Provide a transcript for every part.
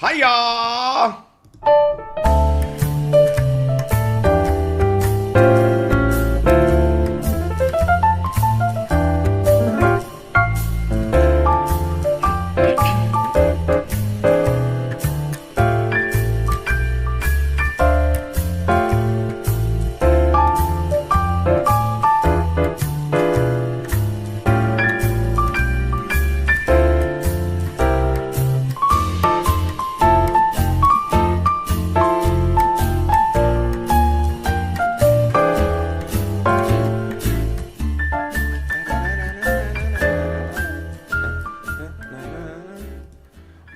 Hiya!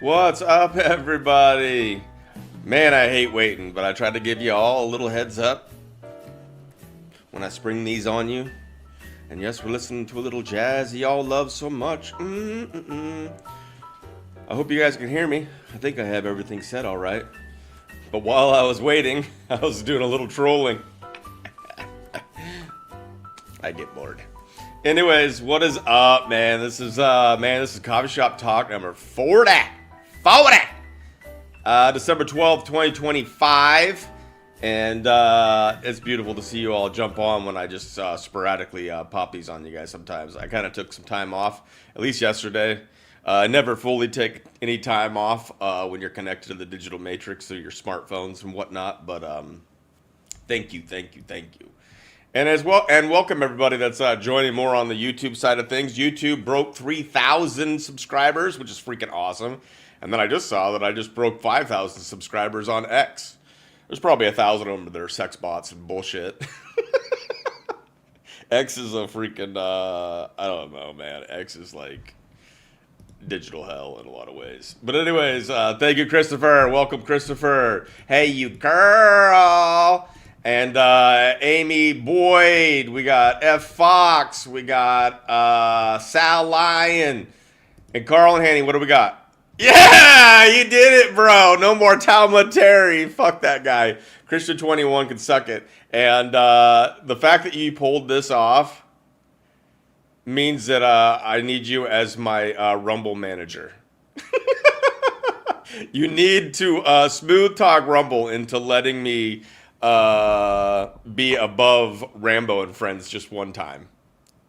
What's up, everybody? Man, I hate waiting, but I tried to give you all a little heads up when I spring these on you. And yes, we're listening to a little jazz y'all love so much. I hope you guys can hear me. I think I have everything set all right. But while I was waiting, I was doing a little trolling. I get bored. Anyways, what is up, man? This is Coffee Shop Talk number 40. December 12th, 2025. And it's beautiful to see you all jump on when I just sporadically pop these on you guys sometimes. I kind of took some time off, at least yesterday. I never fully take any time off when you're connected to the digital matrix through your smartphones and whatnot. But thank you. And as well, and welcome everybody that's joining more on the YouTube side of things. YouTube broke 3,000 subscribers, which is freaking awesome. And then I just saw that I just broke 5,000 subscribers on X. There's probably 1,000 of them that are sex bots and bullshit. X is a freaking, I don't know, man. X is like digital hell in a lot of ways. But anyways, thank you, Christopher. Welcome, Christopher. Hey, you girl. And Amy Boyd. We got F. Fox. We got Sal Lyon. And Carl and Hanny. What do we got? Yeah, you did it, bro. No more Talmud Terry. Fuck that guy. Christian 21 can suck it. And the fact that you pulled this off means that I need you as my Rumble manager. You need to smooth talk Rumble into letting me be above Rambo and Friends just one time.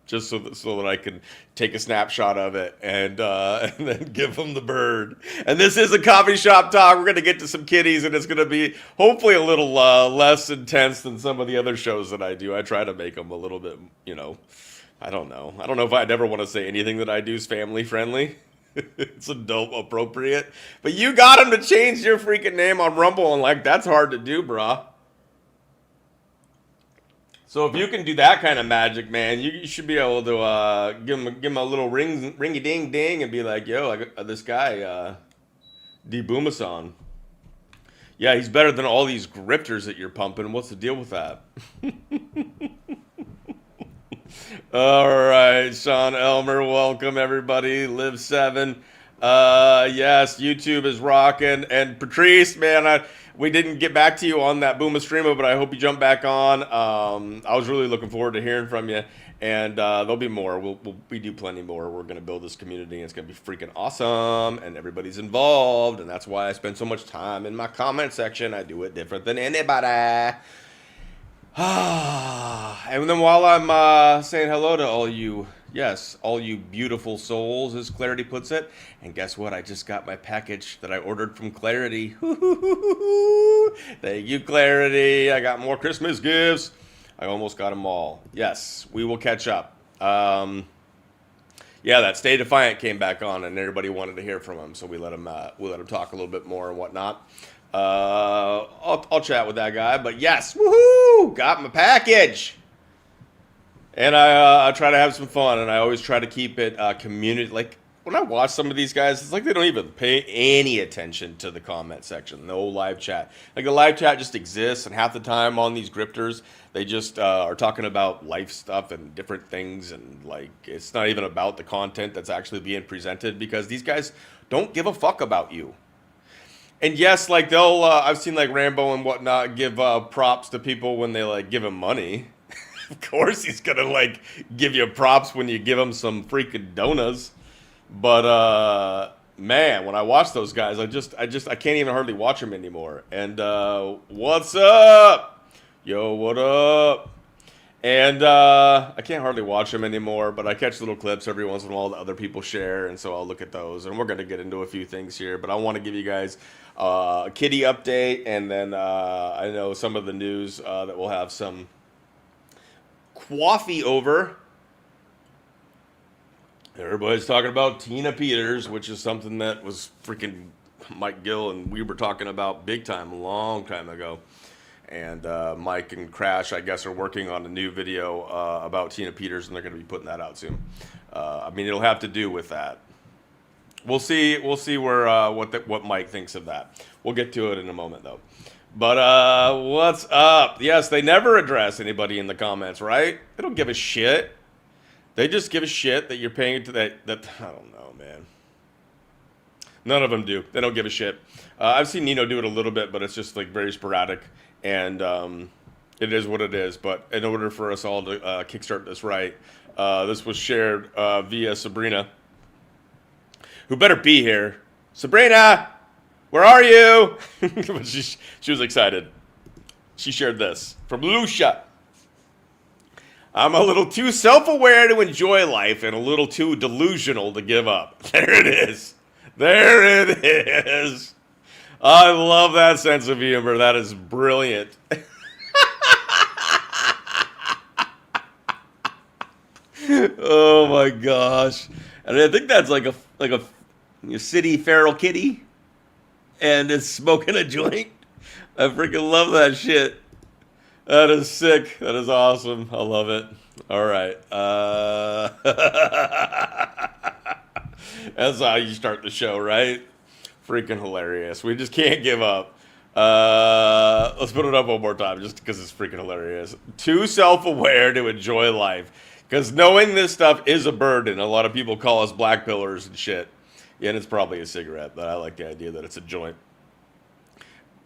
Just so that I can take a snapshot of it and then give them the bird. And this is a coffee shop talk. We're going to get to some kitties, and it's going to be hopefully a little less intense than some of the other shows that I do. I try to make them a little bit, I don't know. I don't know if I'd ever want to say anything that I do is family friendly. It's adult appropriate. But you got them to change your freaking name on Rumble, and that's hard to do, brah. So if you can do that kind of magic, man, you should be able to give him a little ringy ding ding and be like, yo, I got this guy, Booma. Yeah, he's better than all these grifters that you're pumping. What's the deal with that? All right, Sean Elmer, welcome everybody. Live 7. Yes, YouTube is rocking. And Patrice, man, we didn't get back to you on that Booma streamer, but I hope you jump back on. I was really looking forward to hearing from you, and there'll be more. We do plenty more. We're going to build this community, and it's going to be freaking awesome, and everybody's involved, and that's why I spend so much time in my comment section. I do it different than anybody. And then while I'm saying hello to all you, yes, all you beautiful souls, as Clarity puts it. And guess what? I just got my package that I ordered from Clarity. Thank you, Clarity. I got more Christmas gifts. I almost got them all. Yes, we will catch up. Yeah, that Stay Defiant came back on, and everybody wanted to hear from him, so we let him talk a little bit more and whatnot. I'll chat with that guy, but yes, woohoo! Got my package. And I try to have some fun, and I always try to keep it community. Like, when I watch some of these guys, it's like they don't even pay any attention to the comment section, no live chat. Like, the live chat just exists, and half the time on these grifters, they just are talking about life stuff and different things, and, it's not even about the content that's actually being presented, because these guys don't give a fuck about you. And yes, they'll, I've seen, Rambo and whatnot give props to people when they, give him money. Of course he's gonna give you props when you give him some freaking donuts. But man, when I watch those guys, I can't even hardly watch them anymore. And what's up? Yo, what up? And I can't hardly watch them anymore, but I catch little clips every once in a while that other people share, and so I'll look at those. And we're going to get into a few things here, but I want to give you guys a kitty update, and then I know some of the news that we'll have some coffee over. Everybody's talking about Tina Peters, which is something that was freaking Mike Gill and we were talking about big time a long time ago. And Mike and Crash, I guess, are working on a new video about Tina Peters, and they're going to be putting that out soon. I mean, it'll have to do with that. We'll see where what Mike thinks of that. We'll get to it in a moment, though. But what's up? Yes, they never address anybody in the comments, right? They don't give a shit. They just give a shit that you're paying to that. I don't know, man. None of them do. They don't give a shit. I've seen Nino do it a little bit, but it's just like very sporadic. And it is what it is. But in order for us all to kickstart this right, this was shared via Sabrina, who better be here. Sabrina, where are you? she was excited. She shared this from Lucia. I'm a little too self-aware to enjoy life and a little too delusional to give up. There it is. There it is. I love that sense of humor. That is brilliant. Oh my gosh. And I think that's like a city feral kitty and it's smoking a joint. I freaking love that shit. That is sick. That is awesome. I love it. All right. That's how you start the show, right? Freaking hilarious. We just can't give up. Let's put it up one more time just because it's freaking hilarious. Too self-aware to enjoy life. Because knowing this stuff is a burden. A lot of people call us black pillars and shit. Yeah, and it's probably a cigarette, but I like the idea that it's a joint.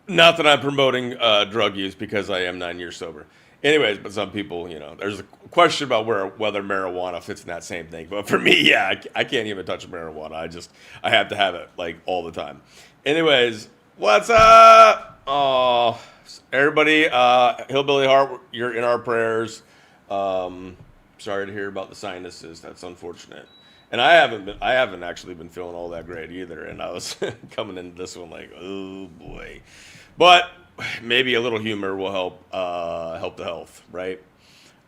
Not that I'm promoting drug use because I am 9 years sober. Anyways, but some people, there's a question about whether marijuana fits in that same thing. But for me, yeah, I can't even touch marijuana. I have to have it like all the time. Anyways, what's up? Oh, everybody, Hillbilly Heart, you're in our prayers. Sorry to hear about the sinuses. That's unfortunate. And I haven't actually been feeling all that great either. And I was coming into this one like, oh boy. But maybe a little humor will help the health, right?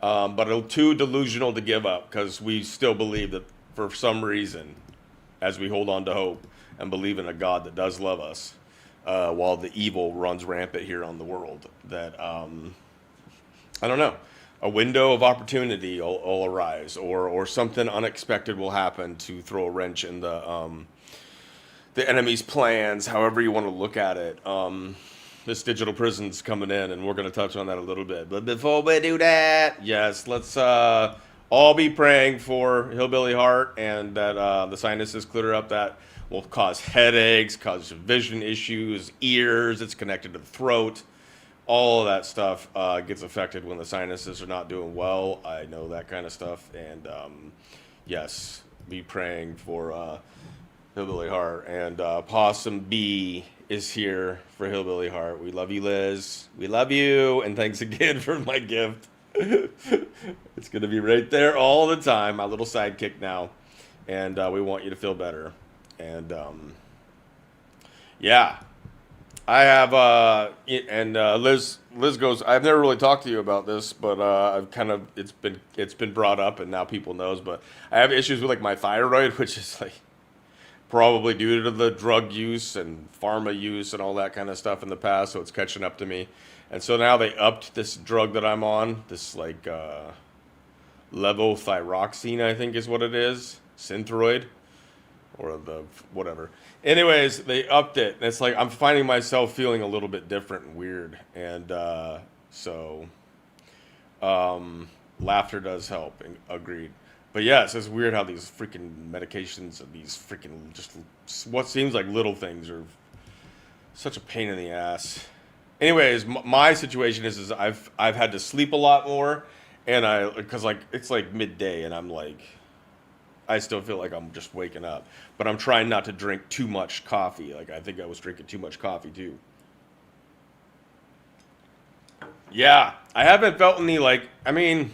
But too delusional to give up because we still believe that for some reason, as we hold on to hope and believe in a God that does love us, while the evil runs rampant here on the world, that I don't know, a window of opportunity will arise, or something unexpected will happen to throw a wrench in the enemy's plans, however you want to look at it. This digital prison's coming in, and we're going to touch on that a little bit. But before we do that, yes, let's all be praying for Hillbilly Heart and that the sinuses clear up. That will cause headaches, cause vision issues, ears. It's connected to the throat. All of that stuff gets affected when the sinuses are not doing well. I know that kind of stuff. And yes, be praying for Hillbilly Heart. And Possum B is here for Hillbilly Heart. We love you, Liz. We love you. And thanks again for my gift. It's going to be right there all the time. My little sidekick now. And we want you to feel better. And yeah. I have, Liz goes, I've never really talked to you about this, but I've kind of, it's been brought up and now people knows, but I have issues with like my thyroid, which is like probably due to the drug use and pharma use and all that kind of stuff in the past. So it's catching up to me. And so now they upped this drug that I'm on, this like levothyroxine, I think is what it is, Synthroid. Or the whatever. Anyways, they upped it. And it's like I'm finding myself feeling a little bit different and weird. And so laughter does help. And agreed. But yeah, it's just weird how these freaking medications and these freaking just what seems like little things are such a pain in the ass. Anyways, my situation is I've had to sleep a lot more, and because like it's like midday, and I'm like I still feel like I'm just waking up. But I'm trying not to drink too much coffee. Like, I think I was drinking too much coffee, too. Yeah, I haven't felt any, like, I mean,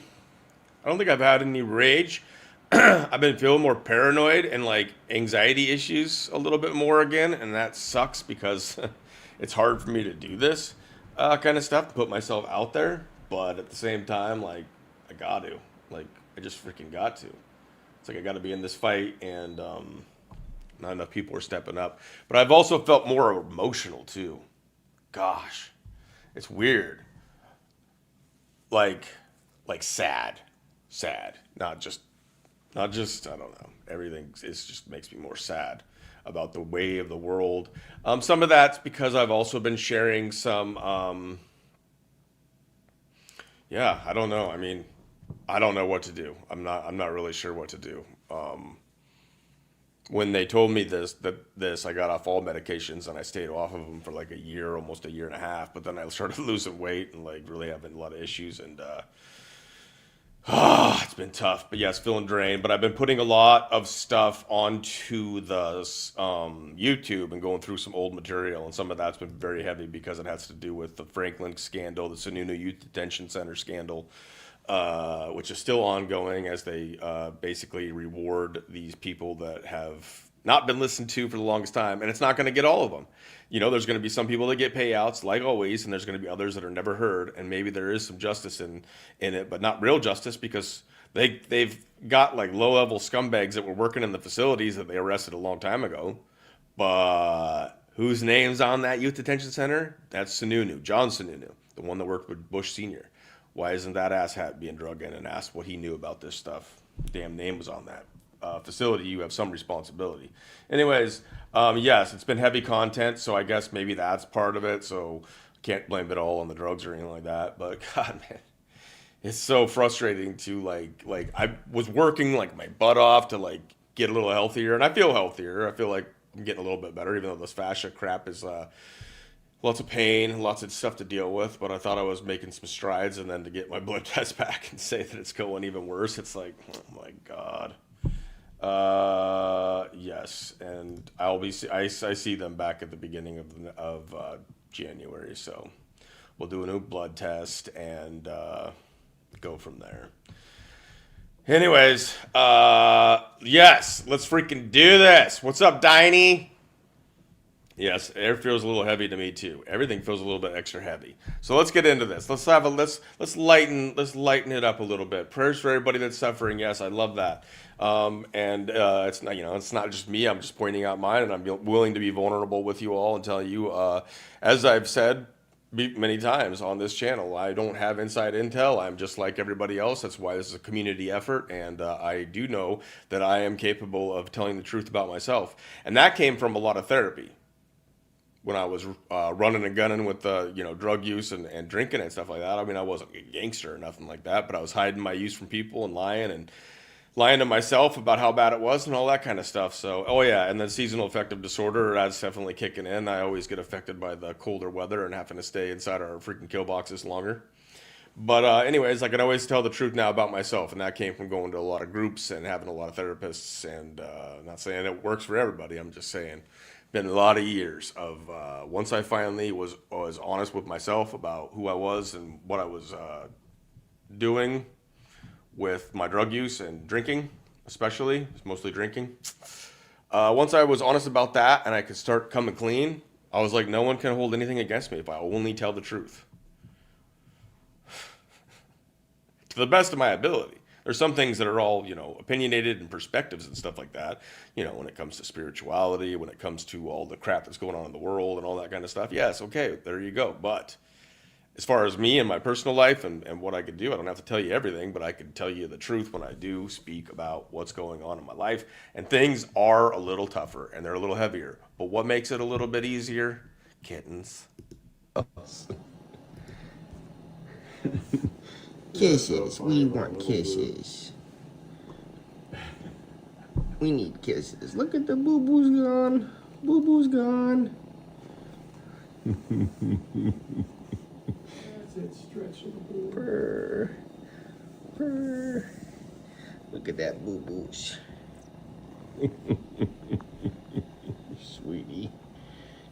I don't think I've had any rage. I've been feeling more paranoid and, like, anxiety issues a little bit more again. And that sucks because it's hard for me to do this kind of stuff, to put myself out there. But at the same time, like, I got to. Like, I just freaking got to. It's like I got to be in this fight, and not enough people are stepping up. But I've also felt more emotional too. Gosh, it's weird. Like, like sad. Not just. I don't know. Everything is just makes me more sad about the way of the world. Some of that's because I've also been sharing some. Yeah, I don't know. I mean, I don't know what to do. I'm not really sure what to do. When they told me this, I got off all medications and I stayed off of them for like a year, almost a year and a half. But then I started losing weight and like really having a lot of issues, and it's been tough. But yes, feeling drained. But I've been putting a lot of stuff onto the YouTube and going through some old material, and some of that's been very heavy because it has to do with the Franklin scandal, the Sununu Youth Detention Center scandal, which is still ongoing as they basically reward these people that have not been listened to for the longest time. And it's not going to get all of them. You know, there's going to be some people that get payouts, like always, and there's going to be others that are never heard. And maybe there is some justice in it, but not real justice, because they've got like low level scumbags that were working in the facilities that they arrested a long time ago. But whose name's on that youth detention center? That's Sununu, John Sununu, the one that worked with Bush Sr. Why isn't that asshat being drug in and asked what he knew about this stuff? Damn name was on that facility. You have some responsibility. Anyways, yes, it's been heavy content, so I guess maybe that's part of it. So can't blame it all on the drugs or anything like that. But God, man, it's so frustrating to like I was working like my butt off to like get a little healthier, and I feel healthier. I feel like I'm getting a little bit better, even though this fascia crap is lots of pain, lots of stuff to deal with. But I thought I was making some strides, and then to get my blood test back and say that it's going even worse, it's like, oh my God. Yes, and I see them back at the beginning of January, so we'll do a new blood test and go from there. Anyways, yes, let's freaking do this. What's up, Diney? Yes, air feels a little heavy to me too. Everything feels a little bit extra heavy. So let's get into this. Let's lighten it up a little bit. Prayers for everybody that's suffering. Yes, I love that. And it's not, it's not just me. I'm just pointing out mine, and I'm willing to be vulnerable with you all and tell you, as I've said many times on this channel, I don't have inside intel. I'm just like everybody else. That's why this is a community effort, and I do know that I am capable of telling the truth about myself, and that came from a lot of therapy. When I was running and gunning with drug use and drinking and stuff like that. I mean, I wasn't a gangster or nothing like that, but I was hiding my use from people and lying to myself about how bad it was and all that kind of stuff. So, oh yeah, and then seasonal affective disorder, that's definitely kicking in. I always get affected by the colder weather and having to stay inside our freaking kill boxes longer. But anyways, I can always tell the truth now about myself, and that came from going to a lot of groups and having a lot of therapists. And not saying it works for everybody. I'm just saying, been a lot of years of once I finally was honest with myself about who I was and what I was doing with my drug use and drinking, especially, it's mostly drinking. Once I was honest about that and I could start coming clean, I was like, no one can hold anything against me if I only tell the truth. To the best of my ability. There's some things that are all, opinionated and perspectives and stuff like that, when it comes to spirituality, when it comes to all the crap that's going on in the world and all that kind of stuff. Yes, okay, there you go. But as far as me and my personal life and what I could do, I don't have to tell you everything, but I can tell you the truth when I do speak about what's going on in my life. And things are a little tougher and they're a little heavier. But what makes it a little bit easier? Kittens. Kisses. We want kisses. We need kisses. Look at the boo-boo's gone. Boo-boo's gone. Purr. Purr. Look at that boo-boo's. Sweetie,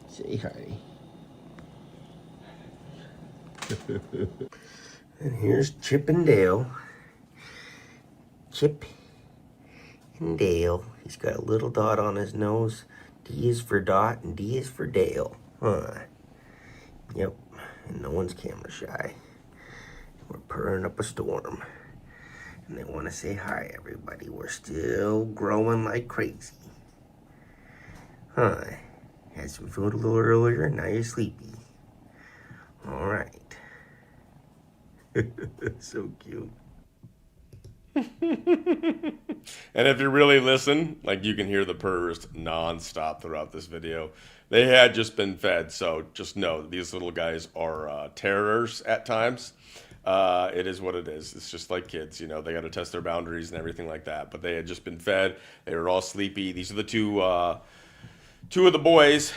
say hi. And here's Chip and Dale. Chip and Dale. He's got a little dot on his nose. D is for Dot and D is for Dale. Huh. Yep. And no one's camera shy. We're purring up a storm. And they want to say hi, everybody. We're still growing like crazy. Huh. Had some food a little earlier, now you're sleepy. All right. So cute. And if you really listen, like you can hear the purrs nonstop throughout this video. They had just been fed, so just know these little guys are terrors at times. It is what it is. It's just like kids, you know, they got to test their boundaries and everything like that. But they had just been fed. They were all sleepy. These are the two of the boys,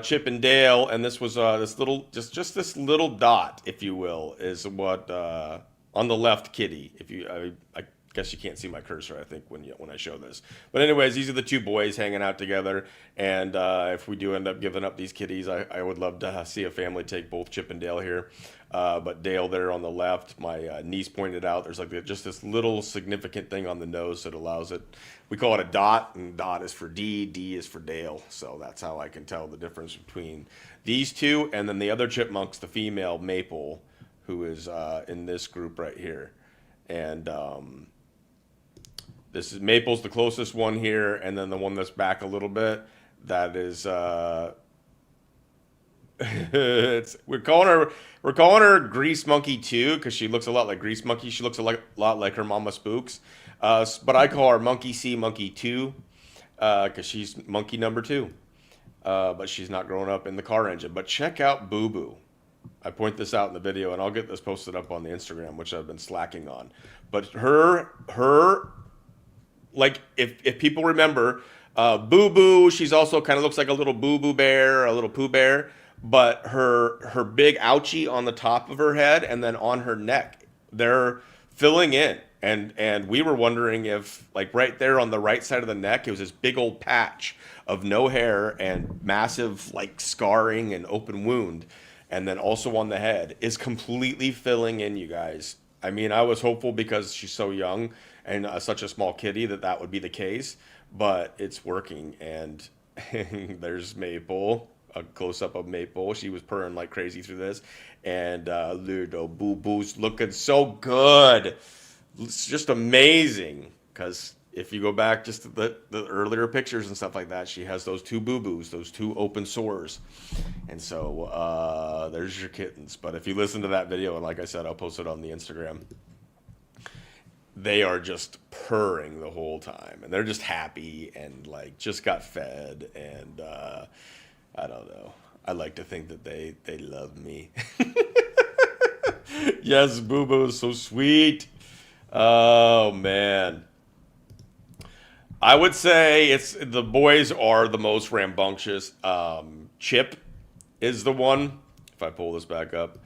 Chip and Dale, and this was this little, just this little dot, if you will, is what on the left kitty. If you, I guess you can't see my cursor, I think, when I show this. But anyways, these are the two boys hanging out together, and if we do end up giving up these kitties, I would love to see a family take both Chip and Dale here. But Dale there on the left, my niece pointed out, there's like just this little significant thing on the nose that allows it. We call it a dot, and dot is for D, D is for Dale. So that's how I can tell the difference between these two. And then the other chipmunk's the female Maple, who is in this group right here. And this is Maple's the closest one here, and then the one that's back a little bit, that is we're calling her Grease Monkey 2 because she looks a lot like Grease Monkey. She looks a lot like her mama Spooks. But I call her Monkey C Monkey 2 because she's monkey number 2. But she's not growing up in the car engine. But check out Boo Boo. I point this out in the video, and I'll get this posted up on the Instagram, which I've been slacking on. But her, like, if people remember, Boo Boo, she's also kind of looks like a little Boo Boo bear, a little Pooh Bear. But her big ouchie on the top of her head and then on her neck, they're filling in. And we were wondering if, like, right there on the right side of the neck, it was this big old patch of no hair and massive, like, scarring and open wound. And then also on the head is completely filling in, you guys. I mean, I was hopeful because she's so young and such a small kitty that would be the case. But it's working. And there's Maple. A close-up of Maple. She was purring like crazy through this. And little Boo Boo's looking so good. It's just amazing. Because if you go back just to the earlier pictures and stuff like that, she has those two Boo Boos, those two open sores. And so there's your kittens. But if you listen to that video, and like I said, I'll post it on the Instagram, they are just purring the whole time. And they're just happy and like just got fed. And I don't know. I like to think that they love me. Yes, Boo Boo is so sweet. Oh man. I would say the boys are the most rambunctious. Chip is the one. If I pull this back up,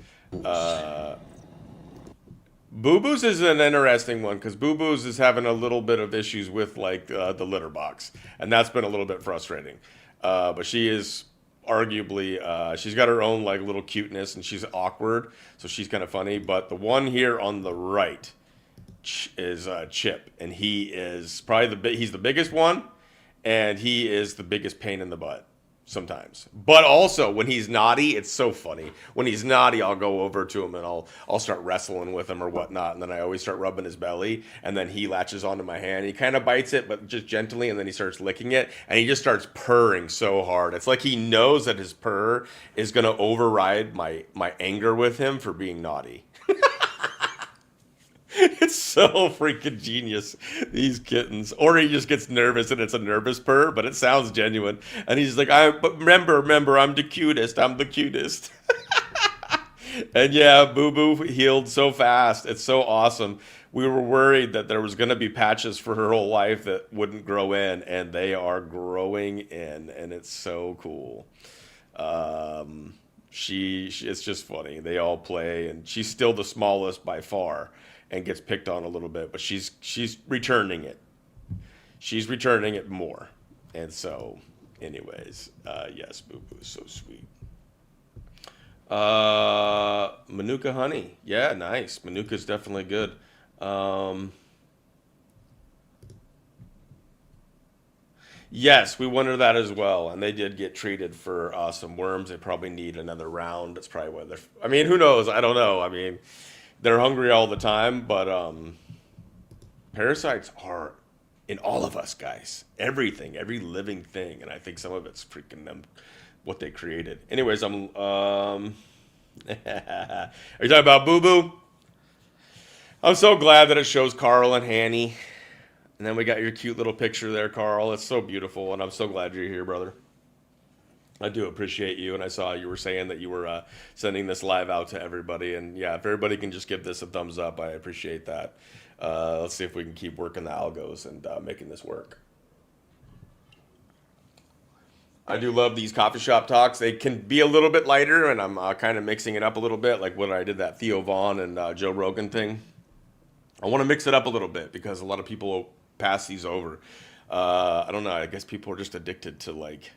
Boo Boo's is an interesting one because Boo Boo's is having a little bit of issues with like the litter box, and that's been a little bit frustrating. But she is arguably she's got her own like little cuteness, and she's awkward, so she's kind of funny. But the one here on the right is Chip, and he is probably he's the biggest one, and he is the biggest pain in the butt sometimes. But also when he's naughty, it's so funny. When he's naughty, I'll go over to him and I'll start wrestling with him or whatnot, and then I always start rubbing his belly, and then he latches onto my hand. He kind of bites it, but just gently, and then he starts licking it, and he just starts purring so hard. It's like he knows that his purr is going to override my anger with him for being naughty. It's so freaking genius, these kittens. Or he just gets nervous and it's a nervous purr, but it sounds genuine. And he's like, but remember, I'm the cutest. I'm the cutest. And yeah, Boo Boo healed so fast. It's so awesome. We were worried that there was going to be patches for her whole life that wouldn't grow in, and they are growing in, and it's so cool. It's just funny. They all play, and she's still the smallest by far and gets picked on a little bit, but she's returning it. she's returning it more. And so, anyways, yes, Boo Boo is so sweet. Manuka honey. Yeah, nice. Manuka's definitely good. Um, yes, we wondered that as well, and they did get treated for some worms. They probably need another round. That's probably why they're. I mean, who knows? I don't know. I mean, they're hungry all the time, but parasites are in all of us, guys. Everything, every living thing, and I think some of it's freaking them, what they created. Anyways, are you talking about Boo Boo? I'm so glad that it shows Carl and Hanny. And then we got your cute little picture there, Carl. It's so beautiful, and I'm so glad you're here, brother. I do appreciate you, and I saw you were saying that you were sending this live out to everybody. And yeah, if everybody can just give this a thumbs up, I appreciate that. Let's see if we can keep working the algos and making this work. I do love these coffee shop talks. They can be a little bit lighter, and I'm kind of mixing it up a little bit, like when I did that Theo Vaughn and Joe Rogan thing. I want to mix it up a little bit because a lot of people pass these over. I don't know. I guess people are just addicted to like.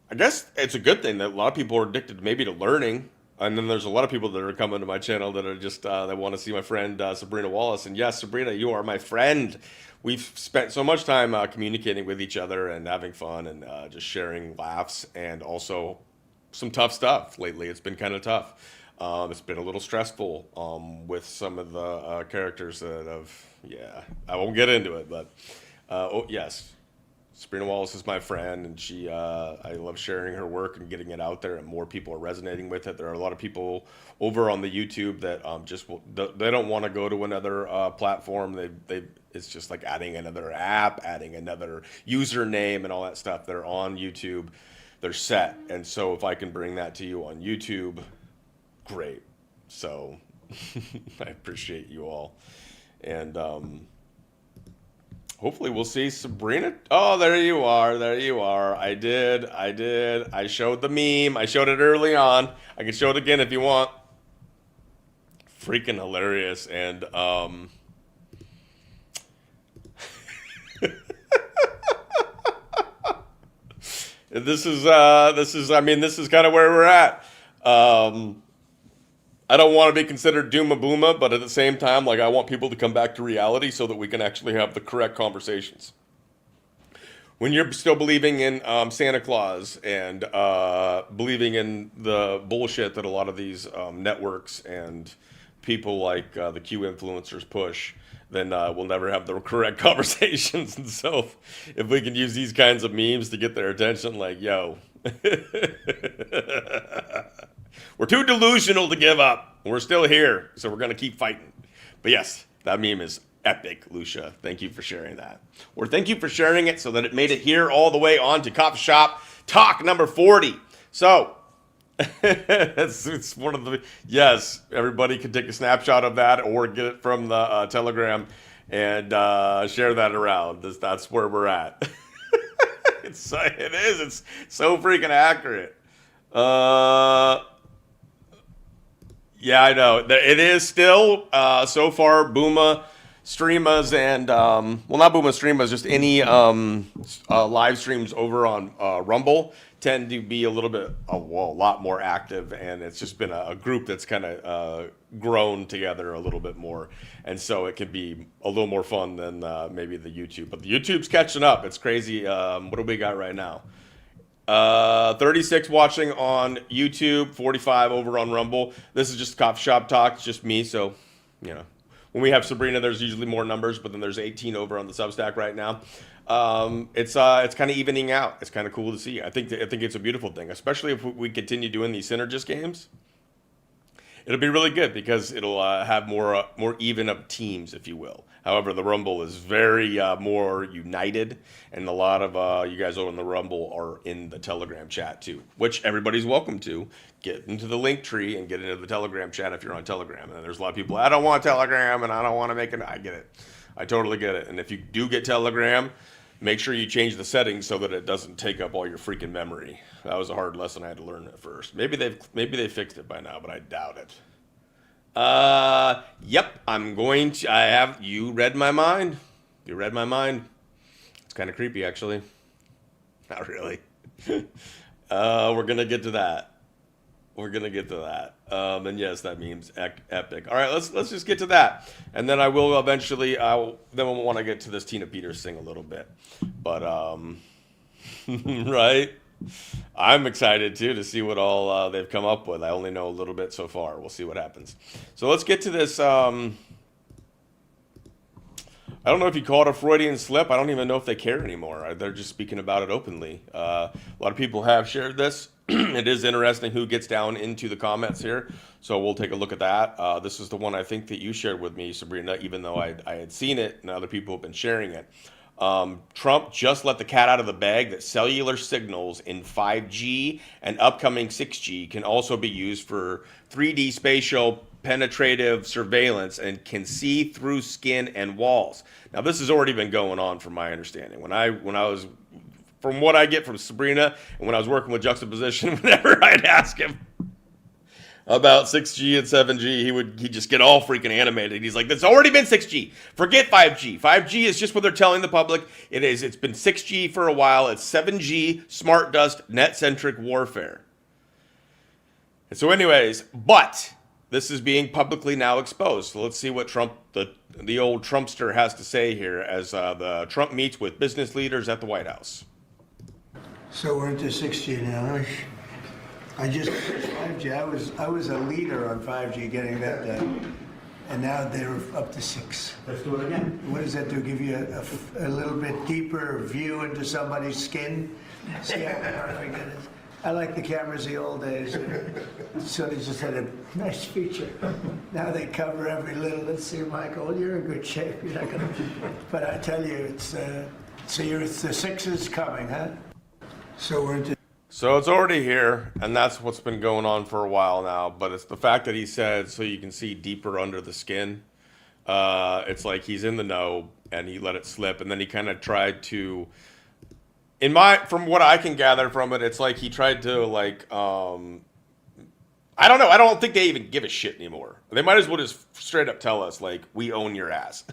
I guess it's a good thing that a lot of people are addicted maybe to learning, and then there's a lot of people that are coming to my channel that are just that want to see my friend Sabrina Wallace. And yes, Sabrina, you are my friend. We've spent so much time communicating with each other and having fun and just sharing laughs and also some tough stuff lately. It's been kind of tough. It's been a little stressful with some of the characters that have, yeah, I won't get into it, but oh, yes, Sabrina Wallace is my friend, and I love sharing her work and getting it out there, and more people are resonating with it. There are a lot of people over on the YouTube that they don't want to go to another platform. It's just like adding another app, adding another username, and all that stuff. They're on YouTube, they're set, and so if I can bring that to you on YouTube, great. So I appreciate you all, and hopefully we'll see Sabrina. Oh, there you are. There you are. I did. I showed the meme. I showed it early on. I can show it again if you want. Freaking hilarious. And this is kind of where we're at. I don't want to be considered Doomabooma, but at the same time, like I want people to come back to reality so that we can actually have the correct conversations. When you're still believing in Santa Claus and believing in the bullshit that a lot of these networks and people like the Q influencers push, then we'll never have the correct conversations. And so if we can use these kinds of memes to get their attention, like, yo, we're too delusional to give up. We're still here, so we're going to keep fighting. But yes, that meme is epic, Lucia. Thank you for sharing that. Or thank you for sharing it so that it made it here all the way on to Coffee Shop Talk number 40. So, it's one of the, yes, everybody can take a snapshot of that or get it from the Telegram and share that around. That's where we're at. It's so freaking accurate. Yeah, I know. It is still, so far, Booma streamers and, well, not Booma streamers, just any live streams over on Rumble tend to be a little bit, a lot more active, and it's just been a group that's kind of grown together a little bit more, and so it can be a little more fun than maybe the YouTube. But the YouTube's catching up. It's crazy. What do we got right now? 36 watching on YouTube, 45 over on Rumble. This is just Coffee Shop Talk. It's just me, so, you know. When we have Sabrina, there's usually more numbers, but then there's 18 over on the Substack right now. It's kind of evening out. It's kind of cool to see. I think it's a beautiful thing, especially if we continue doing these synergist games. It'll be really good because it'll have more even of teams, if you will. However, the Rumble is very more united, and a lot of you guys over in the Rumble are in the Telegram chat too, which everybody's welcome to. Get into the link tree and get into the Telegram chat if you're on Telegram. And there's a lot of people, I don't want Telegram, and I don't want to make it. I get it. I totally get it. And if you do get Telegram, make sure you change the settings so that it doesn't take up all your freaking memory. That was a hard lesson I had to learn at first. Maybe they fixed it by now, but I doubt it. Yep, I have, you read my mind. You read my mind. It's kind of creepy, actually. Not really. We're gonna get to that. We're gonna get to that. And yes, that meme's epic. All right, let's just get to that, and then I will eventually. Then we'll want to get to this Tina Peters thing a little bit, but right. I'm excited too to see what all they've come up with. I only know a little bit so far. We'll see what happens. So let's get to this. I don't know if you call it a Freudian slip. I don't even know if they care anymore. They're just speaking about it openly. A lot of people have shared this. It is interesting who gets down into the comments here. So we'll take a look at that. This is the one I think that you shared with me, Sabrina, even though I had seen it and other people have been sharing it. Trump just let the cat out of the bag that cellular signals in 5G and upcoming 6G can also be used for 3D spatial penetrative surveillance and can see through skin and walls. Now, this has already been going on, from my understanding. When I was, from what I get from Sabrina, and when I was working with Juxtaposition, whenever I'd ask him about 6G and 7G, he'd just get all freaking animated. He's like, "That's already been 6G. Forget 5G. 5G is just what they're telling the public. It's been 6G for a while. It's 7G, smart dust, net-centric warfare." And so anyways, but this is being publicly now exposed. So let's see what Trump, the old Trumpster, has to say here as the Trump meets with business leaders at the White House. So we're into 6G now. I just 5G. I was a leader on 5G, getting that done, and now they're up to 6. Let's do it again. What does that do? Give you a little bit deeper view into somebody's skin? See how perfect it is. I like the cameras the old days. So they just had a nice feature. Now they cover every little. Let's see, Michael, you're in good shape. You're not gonna. But I tell you, it's the 6 is coming, huh? So we're into. So it's already here, and that's what's been going on for a while now. But it's the fact that he said so you can see deeper under the skin. It's like he's in the know, and he let it slip, and then he kind of tried to. From what I can gather from it, it's like he tried to I don't know. I don't think they even give a shit anymore. They might as well just straight up tell us, like, we own your ass.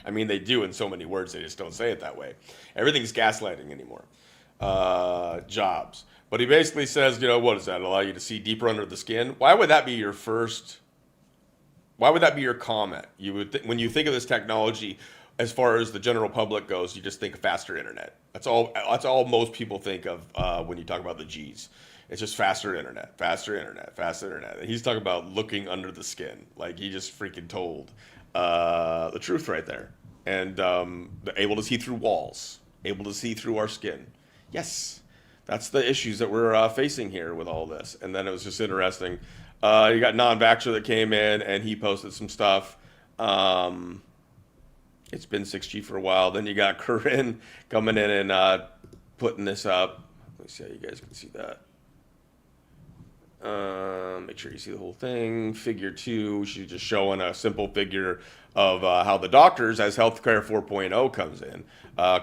I mean, they do in so many words. They just don't say it that way. Everything's gaslighting anymore. Jobs. But he basically says, what does that allow you to see deeper under the skin? Why would that be your first? Why would that be your comment? You would when you think of this technology, as far as the general public goes, you just think faster internet. That's all. That's all most people think of when you talk about the G's. It's just faster internet, faster internet, faster internet. And he's talking about looking under the skin, like he just freaking told the truth right there. And able to see through walls, able to see through our skin. Yes, that's the issues that we're facing here with all this. And then it was just interesting. You got non-vaxxer that came in and he posted some stuff. It's been 6G for a while. Then you got Corinne coming in and putting this up. Let me see how you guys can see that. Make sure you see the whole thing. Figure 2, she's just showing a simple figure of how the doctors, as Healthcare 4.0 comes in,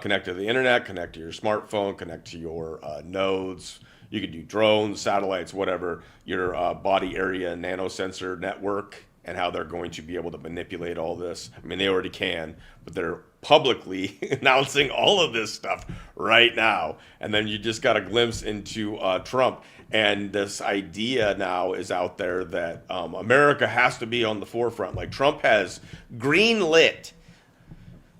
connect to the internet, connect to your smartphone, connect to your nodes. You can do drones, satellites, whatever, your body area nanosensor network, and how they're going to be able to manipulate all this. I mean, they already can, but they're publicly announcing all of this stuff right now. And then you just got a glimpse into Trump. And this idea now is out there that America has to be on the forefront. Like Trump has green lit.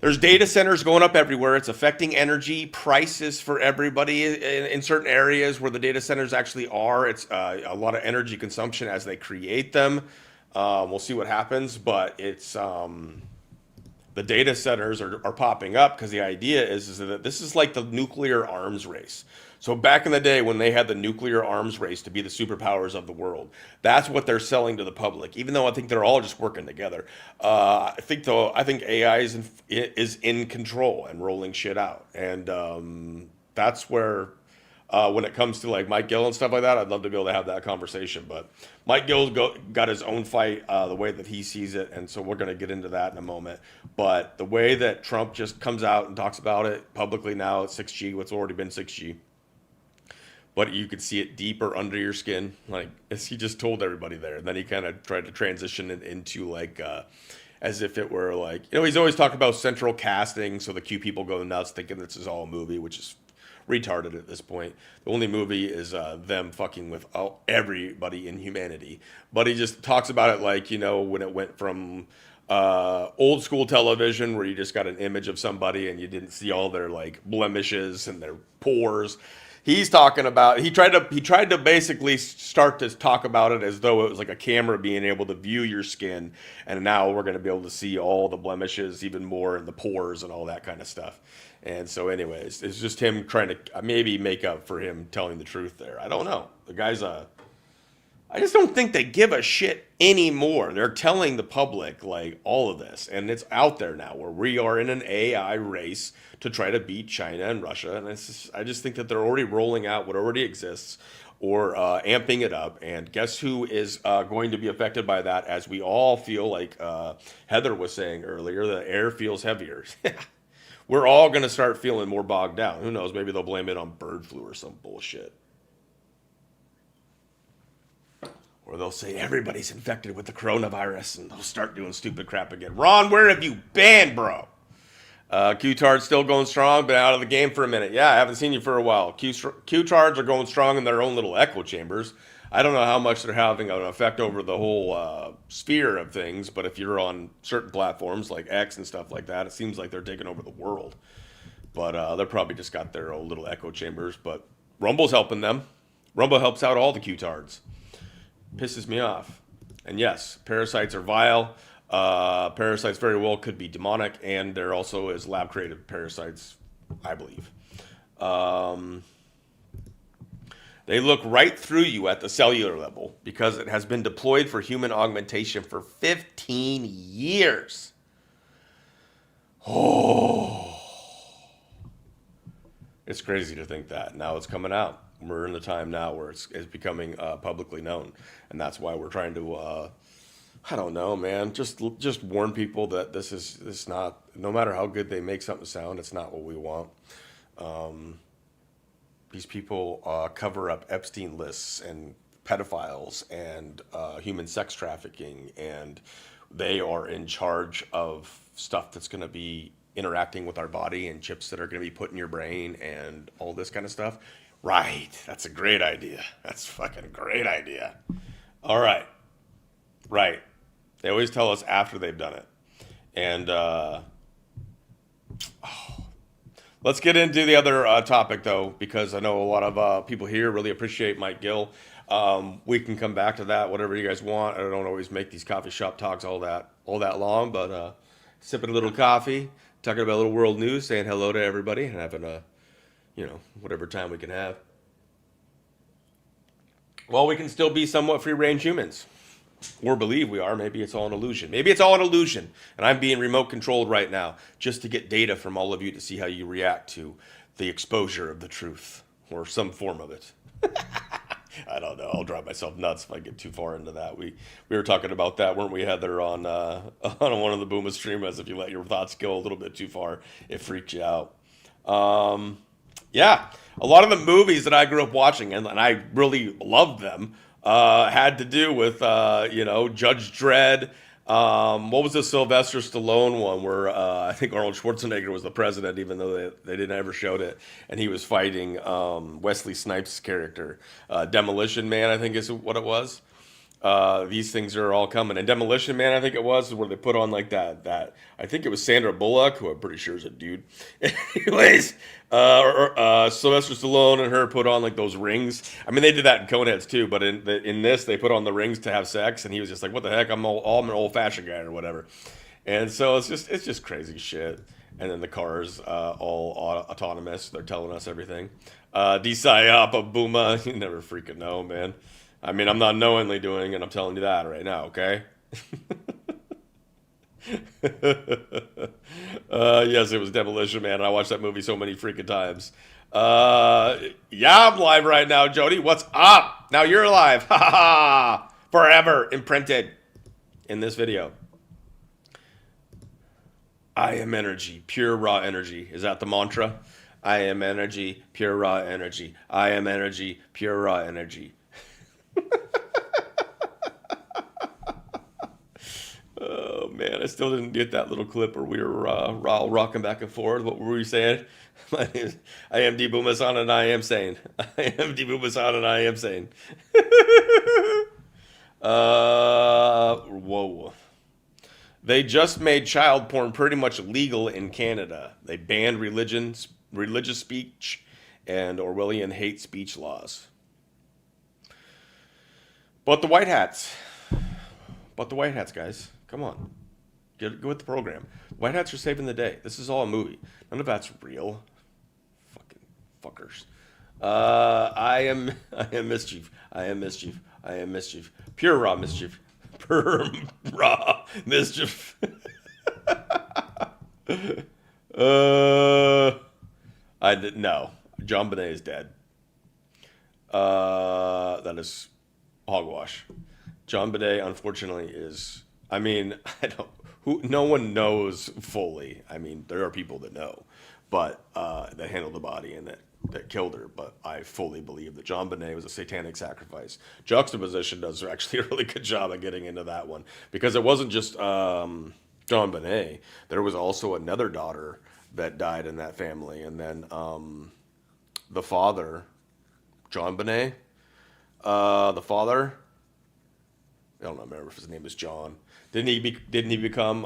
There's data centers going up everywhere. It's affecting energy prices for everybody in certain areas where the data centers actually are. It's a lot of energy consumption as they create them. We'll see what happens, but it's the data centers are popping up because the idea is that this is like the nuclear arms race. So back in the day when they had the nuclear arms race to be the superpowers of the world, that's what they're selling to the public. Even though I think they're all just working together, I think AI is in control and rolling shit out, and that's where. When it comes to like Mike Gill and stuff like that, I'd love to be able to have that conversation. But Mike Gill's got his own fight the way that he sees it, and so we're going to get into that in a moment. But the way that Trump just comes out and talks about it publicly now, it's 6G, what's already been 6G. But you could see it deeper under your skin, like as he just told everybody there. And then he kind of tried to transition it into like as if it were like, he's always talking about central casting, so the Q people go nuts thinking this is all a movie, which is retarded at this point. The only movie is them fucking with everybody in humanity. But he just talks about it like, when it went from old school television where you just got an image of somebody and you didn't see all their like blemishes and their pores. He's talking about he tried to basically start to talk about it as though it was like a camera being able to view your skin, and now we're going to be able to see all the blemishes even more and the pores and all that kind of stuff. And so anyways, it's just him trying to maybe make up for him telling the truth there. I don't know. The guy's I just don't think they give a shit anymore. They're telling the public like all of this, and it's out there now where we are in an AI race to try to beat China and Russia. And I just think that they're already rolling out what already exists or amping it up. And guess who is going to be affected by that? As we all feel like Heather was saying earlier, the air feels heavier. We're all going to start feeling more bogged down. Who knows? Maybe they'll blame it on bird flu or some bullshit. Or they'll say everybody's infected with the coronavirus and they'll start doing stupid crap again. Ron, where have you been, bro? Q-Tard's still going strong, been out of the game for a minute. Yeah, I haven't seen you for a while. Q-Tards are going strong in their own little echo chambers. I don't know how much they're having an effect over the whole sphere of things, but if you're on certain platforms like X and stuff like that, it seems like they're taking over the world. But they're probably just got their own little echo chambers. But Rumble's helping them. Rumble helps out all the Q-Tards. Pisses me off. And yes, parasites are vile. Parasites very well could be demonic, and there also is lab-created parasites, I believe. They look right through you at the cellular level because it has been deployed for human augmentation for 15 years. Oh. It's crazy to think that. Now it's coming out. We're in the time now where it's becoming publicly known, and that's why we're trying to, I don't know, man, just warn people that this is not, no matter how good they make something sound, it's not what we want. These people cover up Epstein lists and pedophiles and human sex trafficking, and they are in charge of stuff that's going to be interacting with our body and chips that are going to be put in your brain and all this kind of stuff. Right. That's a great idea. That's a fucking great idea. All right. Right. They always tell us after they've done it. And let's get into the other topic, though, because I know a lot of people here really appreciate Mike Gill. We can come back to that, whatever you guys want. I don't always make these coffee shop talks all that long, but sipping a little coffee, talking about a little world news, saying hello to everybody, and having a whatever time we can have. Well, we can still be somewhat free-range humans. Or believe we are. Maybe it's all an illusion. Maybe it's all an illusion. And I'm being remote controlled right now just to get data from all of you to see how you react to the exposure of the truth. Or some form of it. I don't know. I'll drive myself nuts if I get too far into that. We were talking about that, weren't we, Heather, on one of the Booma streamers. If you let your thoughts go a little bit too far, it freaks you out. Yeah, a lot of the movies that I grew up watching, and I really loved them, had to do with, Judge Dredd. What was the Sylvester Stallone one where I think Arnold Schwarzenegger was the president, even though they didn't ever showed it, and he was fighting Wesley Snipes' character. Demolition Man, I think is what it was. These things are all coming. And Demolition Man, I think it was, where they put on like that I think it was Sandra Bullock, who I'm pretty sure is a dude. Anyways, Sylvester Stallone and her put on like those rings. I mean, they did that in Coneheads too, but in this, they put on the rings to have sex, and he was just like, what the heck, I'm an old-fashioned guy or whatever. And so it's just crazy shit. And then the cars, all autonomous, they're telling us everything. D-Psyop, Booma, you never freaking know, man. I mean, I'm not knowingly doing it. I'm telling you that right now, okay? Yes, it was Demolition Man. I watched that movie so many freaking times. Yeah, I'm live right now, Jody. What's up? Now you're live. Ha ha ha. Forever imprinted in this video. I am energy, pure raw energy. Is that the mantra? I am energy, pure raw energy. I am energy, pure raw energy. Oh man, I still didn't get that little clip where we were rocking back and forth. What were we saying? I am Doomaboom and I am sane. I am Doomaboom and I am sane. Whoa. They just made child porn pretty much legal in Canada. They banned religious speech, and Orwellian hate speech laws. But the white hats. Guys. Come on. Get with the program. White hats are saving the day. This is all a movie. None of that's real. Fucking fuckers. I am mischief. I am mischief. I am mischief. Pure raw mischief. Pure raw mischief. I did no. John Bonet is dead. That is hogwash. John Bonet, unfortunately, is. I mean, I don't. No one knows fully. I mean, there are people that know, but that handled the body and that killed her. But I fully believe that John Bonet was a satanic sacrifice. Juxtaposition does actually a really good job at getting into that one, because it wasn't just John Bonet. There was also another daughter that died in that family, and then the father, John Bonet, the father. I don't remember if his name was John. Didn't he become?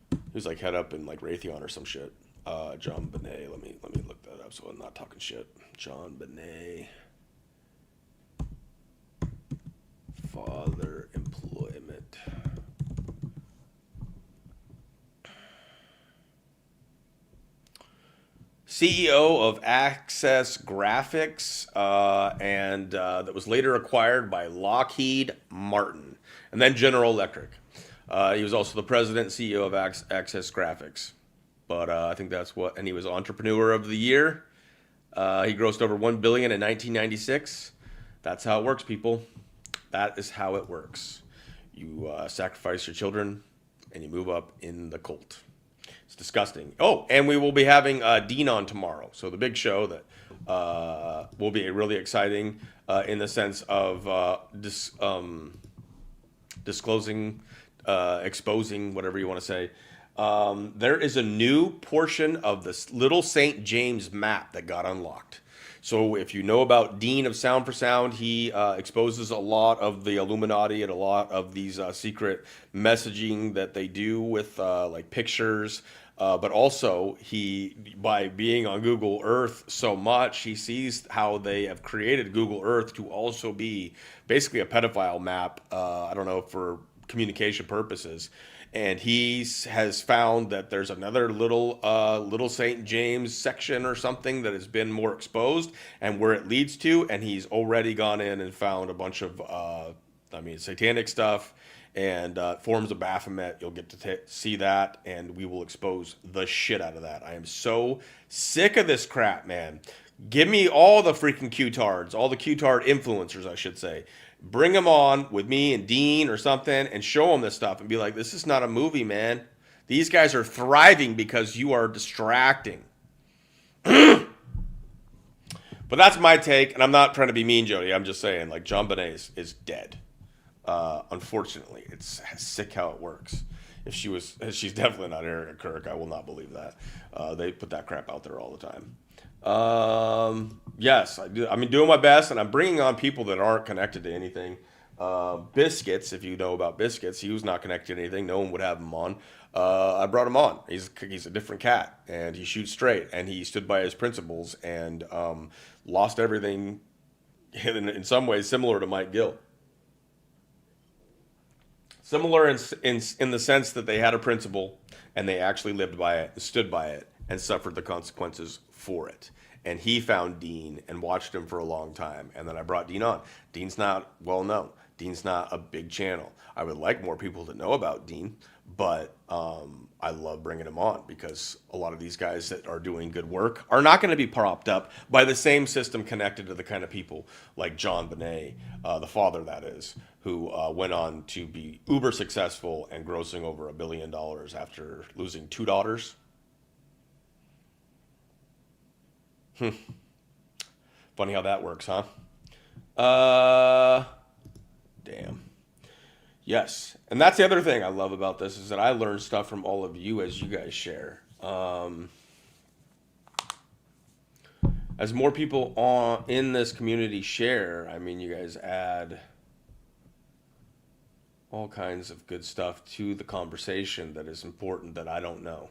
He was like head up in like Raytheon or some shit. John Bonet. Let me look that up so I'm not talking shit. John Bonet. Father employment. CEO of Access Graphics, and that was later acquired by Lockheed Martin, and then General Electric. He was also the president and CEO of Access Graphics. But I think that's what, and he was Entrepreneur of the Year. He grossed over $1 billion in 1996. That's how it works, people. That is how it works. You sacrifice your children, and you move up in the cult. It's disgusting. Oh, and we will be having Dean on tomorrow. So the big show that will be really exciting in the sense of disclosing, exposing, whatever you want to say. There is a new portion of this Little St. James map that got unlocked. So if you know about Dean of Sound for Sound, he exposes a lot of the Illuminati and a lot of these secret messaging that they do with like pictures. But also, by being on Google Earth so much, he sees how they have created Google Earth to also be basically a pedophile map. I don't know, for communication purposes. And he has found that there's another little St. James section or something that has been more exposed, and where it leads to. And he's already gone in and found a bunch of, satanic stuff and forms of Baphomet. You'll get to see that, and we will expose the shit out of that. I am so sick of this crap, man. Give me all the freaking Q-tards, all the Q-tard influencers, I should say. Bring them on with me and Dean or something and show them this stuff and be like, this is not a movie, man. These guys are thriving because you are distracting. But that's my take, and I'm not trying to be mean, Jody. I'm just saying, like, John Bonet is dead. Unfortunately, it's sick how it works. She's definitely not Erica Kirk. I will not believe that. They put that crap out there all the time. Yes, I do. I mean, doing my best, and I'm bringing on people that aren't connected to anything. Biscuits, if you know about Biscuits, he was not connected to anything. No one would have him on. I brought him on. He's a different cat, and he shoots straight, and he stood by his principles and lost everything in some ways similar to Mike Gill. Similar in the sense that they had a principle and they actually lived by it, stood by it, and suffered the consequences for it. And he found Dean and watched him for a long time. And then I brought Dean on. Dean's not well known. Dean's not a big channel. I would like more people to know about Dean, but I love bringing him on because a lot of these guys that are doing good work are not going to be propped up by the same system connected to the kind of people like John Bonet, the father that is, who went on to be uber successful and grossing over $1 billion after losing 2 daughters. Funny how that works, huh? Damn. Yes, and that's the other thing I love about this is that I learn stuff from all of you as you guys share. As more people in this community share, I mean, you guys add all kinds of good stuff to the conversation that is important that I don't know.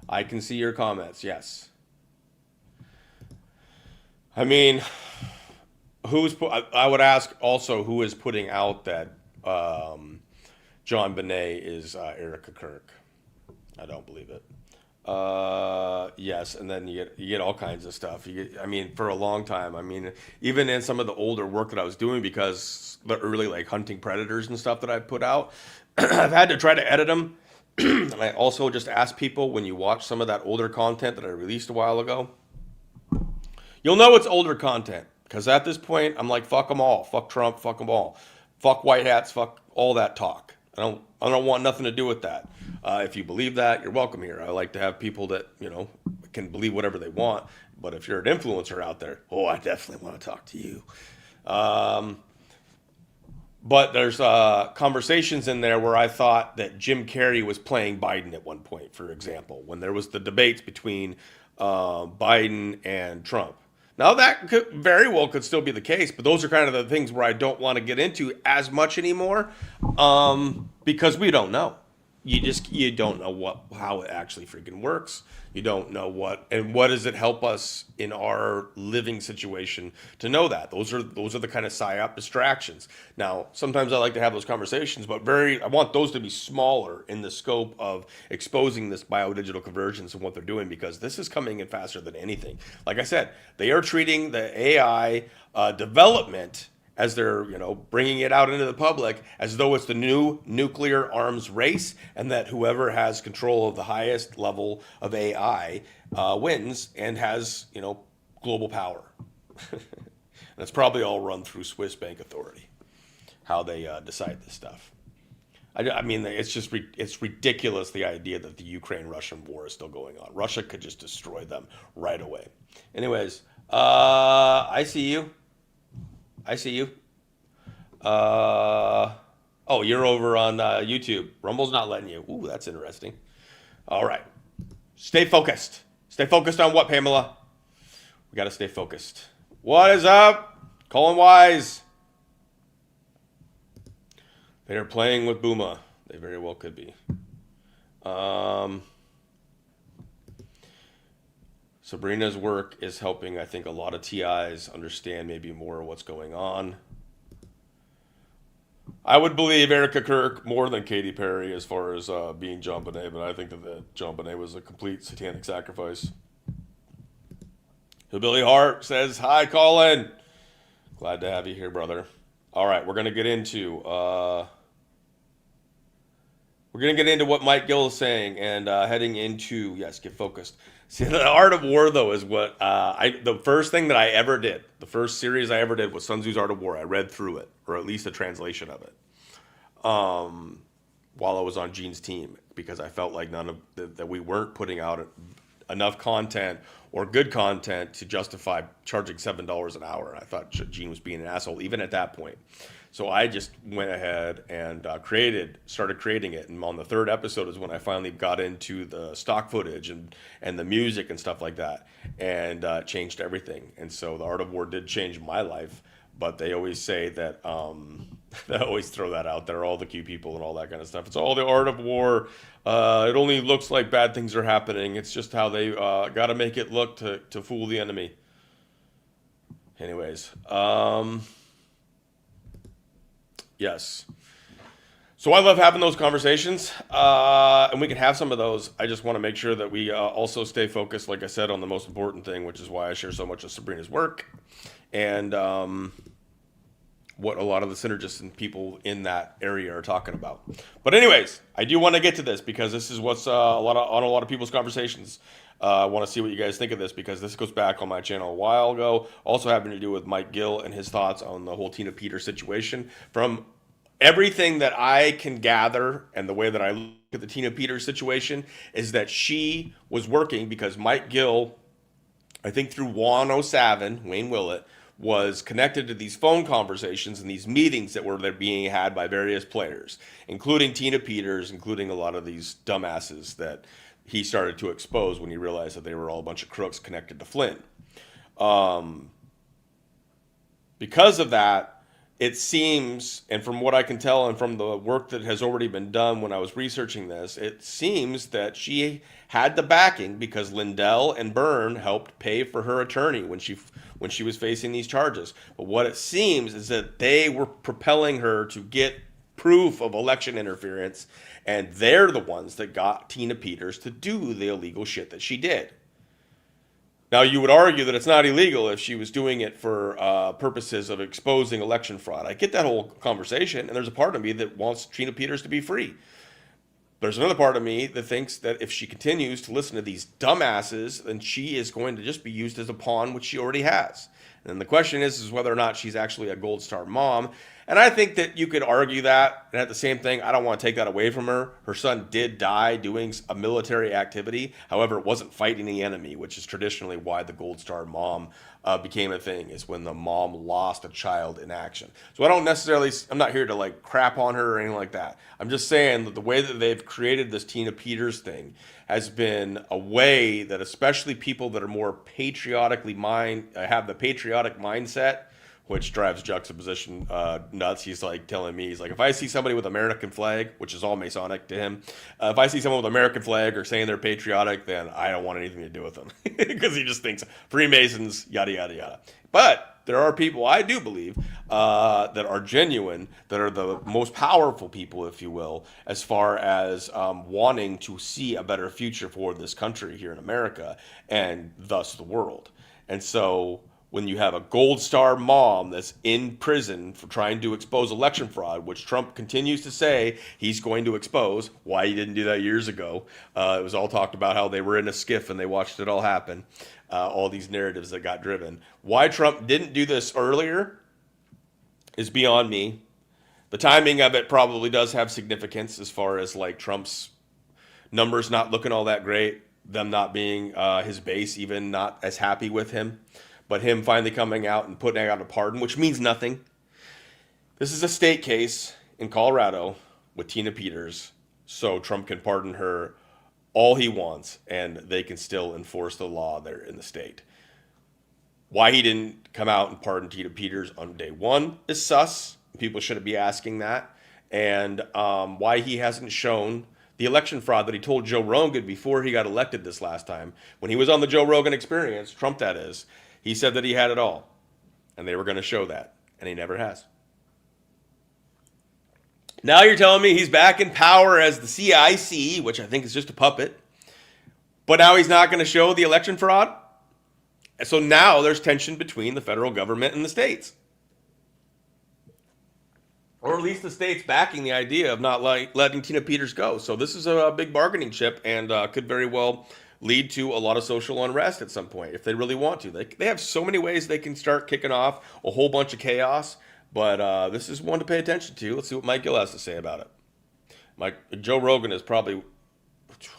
I can see your comments, yes. I mean, I would ask also who is putting out that John Bonet is Erica Kirk. I don't believe it. Yes, and then you get all kinds of stuff. I mean, for a long time. I mean, even in some of the older work that I was doing, because the early like hunting predators and stuff that I put out, I've had to try to edit them. And I also just ask people, when you watch some of that older content that I released a while ago, you'll know it's older content, because at this point I'm like, fuck them all, fuck Trump, fuck them all, fuck white hats, fuck all that talk. I don't want nothing to do with that. If you believe that, you're welcome here. I like to have people that, can believe whatever they want. But if you're an influencer out there, I definitely want to talk to you. But there's conversations in there where I thought that Jim Carrey was playing Biden at one point, for example, when there was the debates between Biden and Trump. Now that very well could still be the case, but those are kind of the things where I don't want to get into as much anymore, because we don't know. You don't know how it actually freaking works. You don't know what does it help us in our living situation to know that. Those are the kind of psyop distractions. Now, sometimes I like to have those conversations, but I want those to be smaller in the scope of exposing this biodigital convergence and what they're doing, because this is coming in faster than anything. Like I said, they are treating the AI development as they're, bringing it out into the public as though it's the new nuclear arms race, and that whoever has control of the highest level of AI wins and has, global power. And it's probably all run through Swiss Bank Authority, how they decide this stuff. I mean, it's ridiculous, the idea that the Ukraine-Russian war is still going on. Russia could just destroy them right away. Anyways, I see you. You're over on YouTube. Rumble's not letting you. Ooh, that's interesting. All right. Stay focused. Stay focused on what, Pamela? We got to stay focused. What is up? Colin Wise. They are playing with Booma. They very well could be. Sabrina's work is helping, I think, a lot of TIs understand maybe more of what's going on. I would believe Erica Kirk more than Katy Perry as far as being John Bonet, but I think that John Bonet was a complete satanic sacrifice. Hillbilly Heart says, hi, Colin. Glad to have you here, brother. All right, we're going to get into what Mike Gill is saying, and heading into, yes, get focused. See, the Art of War, though, is what the first thing that I ever did, the first series I ever did was Sun Tzu's Art of War. I read through it, or at least a translation of it, while I was on Gene's team, because I felt like that we weren't putting out enough content or good content to justify charging $7 an hour. And I thought Gene was being an asshole, even at that point. So I just went ahead and started creating it. And on the third episode is when I finally got into the stock footage and the music and stuff like that, and changed everything. And so the Art of War did change my life, but they always say that, they always throw that out there, all the Q people and all that kind of stuff. It's all the Art of War. It only looks like bad things are happening. It's just how they got to make it look to fool the enemy. Anyways, yes. So I love having those conversations, and we can have some of those. I just want to make sure that we also stay focused, like I said, on the most important thing, which is why I share so much of Sabrina's work, and what a lot of the synergists and people in that area are talking about. But anyways, I do want to get to this, because this is what's on a lot of people's conversations. I want to see what you guys think of this, because this goes back on my channel a while ago, also having to do with Mike Gill and his thoughts on the whole Tina Peter situation. From everything that I can gather and the way that I look at the Tina Peter situation is that she was working because Mike Gill, I think through Wayne Willett, was connected to these phone conversations and these meetings that were there being had by various players, including Tina Peters, including a lot of these dumbasses that he started to expose when he realized that they were all a bunch of crooks connected to Flynn. Because of that, it seems, and from what I can tell and from the work that has already been done when I was researching this, it seems that she had the backing because Lindell and Byrne helped pay for her attorney when she was facing these charges. But what it seems is that they were propelling her to get proof of election interference, and they're the ones that got Tina Peters to do the illegal shit that she did. Now, you would argue that it's not illegal if she was doing it for purposes of exposing election fraud. I get that whole conversation, and there's a part of me that wants Tina Peters to be free. There's another part of me that thinks that if she continues to listen to these dumbasses, then she is going to just be used as a pawn, which she already has. And then the question is whether or not she's actually a Gold Star mom. And I think that you could argue that. And at the same thing, I don't want to take that away from her. Her son did die doing a military activity. However, it wasn't fighting the enemy, which is traditionally why the Gold Star mom became a thing, is when the mom lost a child in action. So I'm not here to like crap on her or anything like that. I'm just saying that the way that they've created this Tina Peters thing has been a way that especially people that are more have the patriotic mindset, which drives juxtaposition nuts. He's like telling me, he's like, if I see somebody with American flag, which is all Masonic to him, if I see someone with American flag or saying they're patriotic, then I don't want anything to do with them. Because he just thinks Freemasons, yada, yada, yada. But there are people, I do believe, that are genuine, that are the most powerful people, if you will, as far as wanting to see a better future for this country here in America, and thus the world. And so when you have a Gold Star mom that's in prison for trying to expose election fraud, which Trump continues to say he's going to expose, why he didn't do that years ago. It was all talked about how they were in a skiff and they watched it all happen. All these narratives that got driven. Why Trump didn't do this earlier is beyond me. The timing of it probably does have significance as far as like Trump's numbers not looking all that great, them not being his base even not as happy with him. But him finally coming out and putting out a pardon, which means nothing. This is a state case in Colorado with Tina Peters, so Trump can pardon her all he wants, and they can still enforce the law there in the state. Why he didn't come out and pardon Tina Peters on day one is sus. People shouldn't be asking that. And why he hasn't shown the election fraud that he told Joe Rogan before he got elected this last time. When he was on the Joe Rogan Experience, Trump that is, he said that he had it all, and they were going to show that, and he never has. Now you're telling me he's back in power as the CIC, which I think is just a puppet, but now he's not going to show the election fraud? So now there's tension between the federal government and the states. Or at least the states backing the idea of not letting Tina Peters go. So this is a big bargaining chip, and could very well lead to a lot of social unrest at some point if they really want to. They have so many ways they can start kicking off a whole bunch of chaos, but this is one to pay attention to. Let's see what Mike Gill has to say about it. Joe Rogan is probably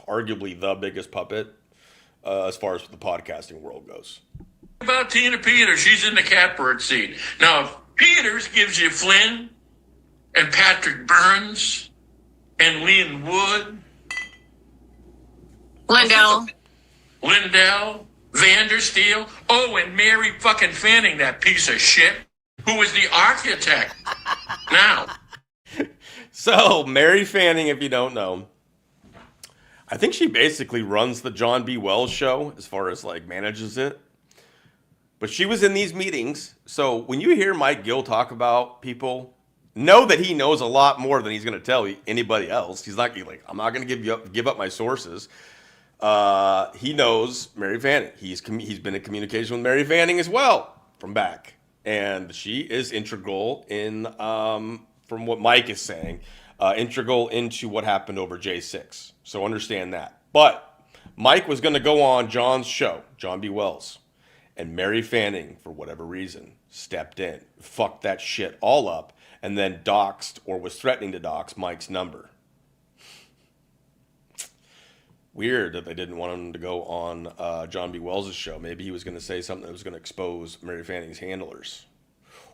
arguably the biggest puppet as far as the podcasting world goes. About Tina Peters, she's in the catbird seat. Now, if Peters gives you Flynn and Patrick Burns and Lynn Wood, Lindell, Vandersteel, and Mary fucking Fanning, that piece of shit, who was the architect. Now. So, Mary Fanning, if you don't know, I think she basically runs the John B. Wells show as far as like manages it. But she was in these meetings. So when you hear Mike Gill talk about people, know that he knows a lot more than he's going to tell anybody else. He's not like, I'm not going to give up my sources. He knows Mary Fanning. He's been in communication with Mary Fanning as well from back, and she is integral in, from what Mike is saying, integral into what happened over J6. So understand that. But Mike was going to go on John's show, John B. Wells, and Mary Fanning, for whatever reason, stepped in, fucked that shit all up, and then doxed or was threatening to dox Mike's number. weird that they didn't want him to go on John B. Wells' show. Maybe he was going to say something that was going to expose Mary Fanning's handlers.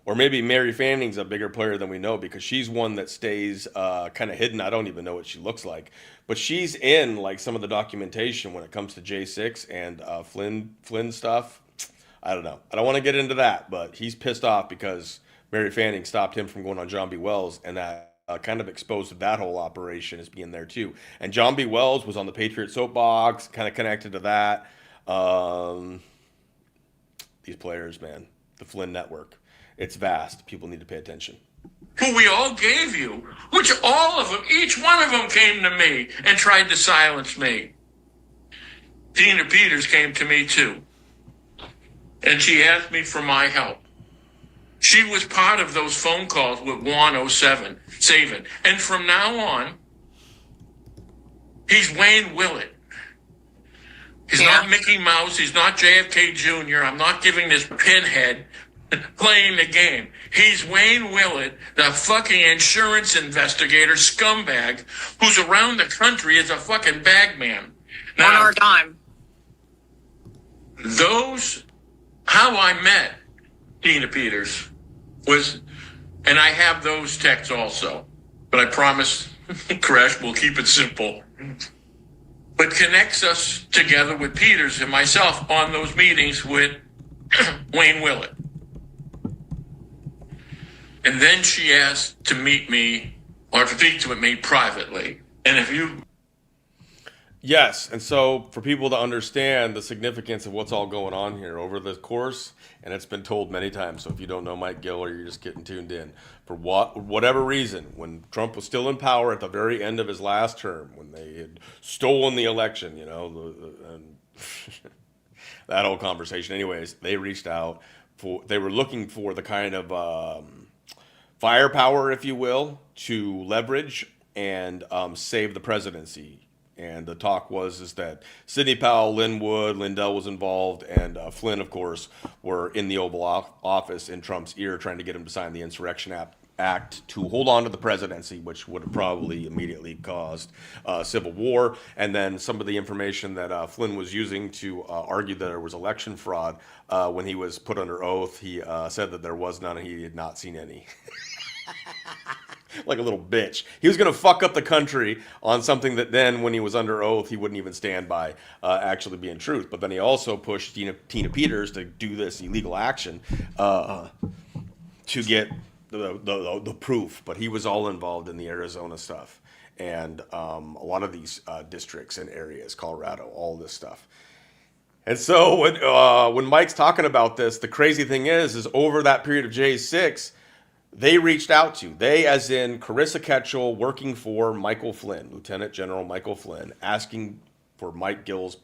Or maybe Mary Fanning's a bigger player than we know because she's one that stays kind of hidden. I don't even know what she looks like. But she's in like some of the documentation when it comes to J6 and Flynn stuff. I don't know. I don't want to get into that, but he's pissed off because Mary Fanning stopped him from going on John B. Wells, and that kind of exposed that whole operation as being there too. And John B. Wells was on the Patriot Soapbox, kind of connected to that. These players, man, the Flynn Network. It's vast. People need to pay attention. Who we all gave you, which all of them, each one of them came to me and tried to silence me. Tina Peters came to me too. And she asked me for my help. She was part of those phone calls with Juan 07, Saban. And from now on, he's Wayne Willett. He's not Mickey Mouse. He's not JFK Jr. I'm not giving this pinhead playing the game. He's Wayne Willett, the fucking insurance investigator scumbag who's around the country as a fucking bagman. Now, on our dime. How I met Tina Peters was, and I have those texts also, but I promise, Crash, we'll keep it simple. But connects us together with Peters and myself on those meetings with Wayne Willett. And then she asked to meet me or speak to me privately. And if you... Yes, and so for people to understand the significance of what's all going on here over the course, and it's been told many times, so if you don't know Mike Gill or you're just getting tuned in, for whatever reason, when Trump was still in power at the very end of his last term, when they had stolen the election, and that whole conversation. Anyways, they reached out they were looking for the kind of firepower, if you will, to leverage and save the presidency. And the talk is that Sidney Powell, Lynn Wood, Lindell was involved, and Flynn, of course, were in the Oval Office in Trump's ear trying to get him to sign the Insurrection Act to hold on to the presidency, which would have probably immediately caused civil war. And then some of the information that Flynn was using to argue that there was election fraud, when he was put under oath, he said that there was none and he had not seen any. Like a little bitch. He was going to fuck up the country on something that then, when he was under oath, he wouldn't even stand by actually being truth. But then he also pushed Tina Peters to do this illegal action to get the proof. But he was all involved in the Arizona stuff and a lot of these districts and areas, Colorado, all this stuff. And so when Mike's talking about this, the crazy thing is over that period of J6, they reached out to, as in Carissa Ketchel working for Michael Flynn, Lieutenant General Michael Flynn, asking for Mike Gill's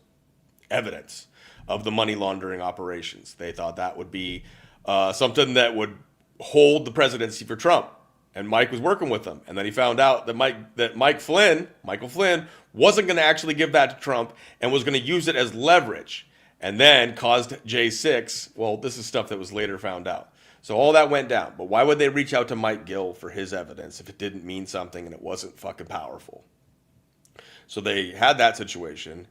evidence of the money laundering operations. They thought that would be something that would hold the presidency for Trump. And Mike was working with them. And then he found out that Michael Flynn, wasn't going to actually give that to Trump and was going to use it as leverage. And then caused J6. Well, this is stuff that was later found out. So all that went down. But why would they reach out to Mike Gill for his evidence if it didn't mean something and it wasn't fucking powerful? So they had that situation.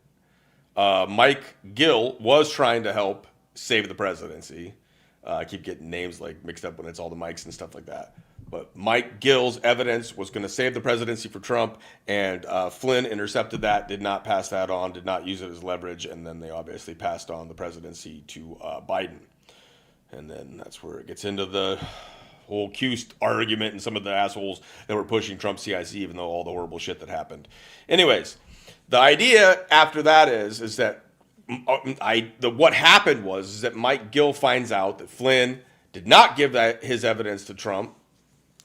Mike Gill was trying to help save the presidency. I keep getting names like mixed up when it's all the Mikes and stuff like that. But Mike Gill's evidence was going to save the presidency for Trump, and Flynn intercepted that, did not pass that on, did not use it as leverage, and then they obviously passed on the presidency to Biden. And then that's where it gets into the whole Q argument and some of the assholes that were pushing Trump CIC, even though all the horrible shit that happened. Anyways, the idea after that is that what happened was that Mike Gill finds out that Flynn did not give his evidence to Trump.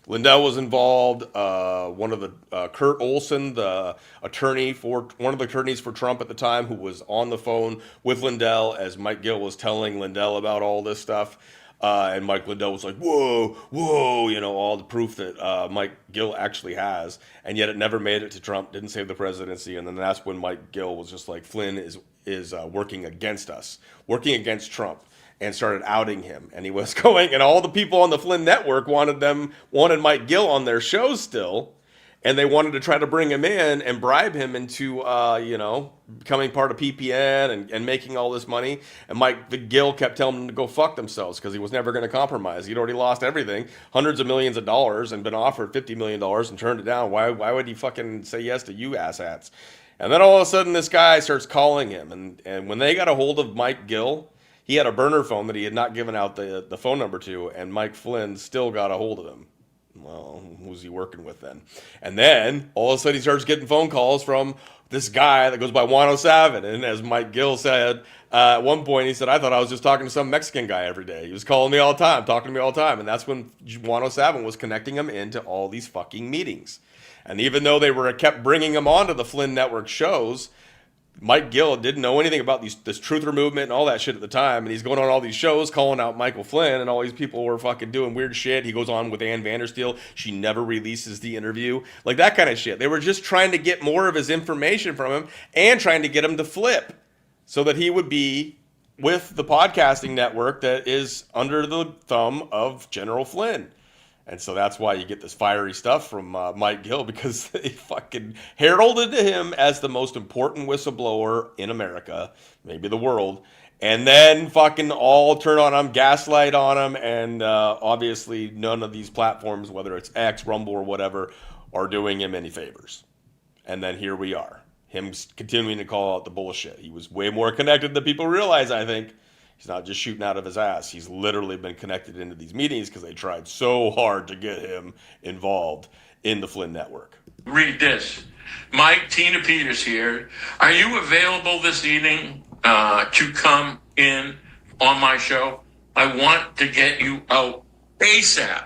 Lindell was involved. One of the Kurt Olson, one of the attorneys for Trump at the time, who was on the phone with Lindell as Mike Gill was telling Lindell about all this stuff. And Mike Lindell was like, whoa, all the proof that Mike Gill actually has. And yet it never made it to Trump, didn't save the presidency. And then that's when Mike Gill was just like, Flynn is working against us, working against Trump. And started outing him, and he was going, and all the people on the Flynn Network wanted Mike Gill on their shows still, and they wanted to try to bring him in and bribe him into, becoming part of PPN and making all this money. And Gill kept telling them to go fuck themselves because he was never going to compromise. He'd already lost everything, hundreds of millions of dollars, and been offered $50 million and turned it down. Why would he fucking say yes to you asshats? And then all of a sudden, this guy starts calling him. And when they got a hold of Mike Gill, he had a burner phone that he had not given out the phone number to, and Mike Flynn still got a hold of him. Well, who's he working with then? And then all of a sudden he starts getting phone calls from this guy that goes by Juan 07. And as Mike Gill said, at one point he said, I thought I was just talking to some Mexican guy every day. He was calling me all the time, talking to me all the time. And that's when Juan 07 was connecting him into all these fucking meetings. And even though they kept bringing him onto the Flynn Network shows, Mike Gill didn't know anything about this truther movement and all that shit at the time, and he's going on all these shows calling out Michael Flynn, and all these people were fucking doing weird shit. He goes on with Ann Vandersteel. She never releases the interview. Like that kind of shit. They were just trying to get more of his information from him and trying to get him to flip so that he would be with the podcasting network that is under the thumb of General Flynn. And so that's why you get this fiery stuff from Mike Gill, because they fucking heralded him as the most important whistleblower in America, maybe the world, and then fucking all turn on him, gaslight on him, and obviously none of these platforms, whether it's X, Rumble, or whatever, are doing him any favors. And then here we are, him continuing to call out the bullshit. He was way more connected than people realize, I think. He's not just shooting out of his ass. He's literally been connected into these meetings because they tried so hard to get him involved in the Flynn Network. Read this. Mike, Tina Peters here. Are you available this evening to come in on my show? I want to get you out ASAP.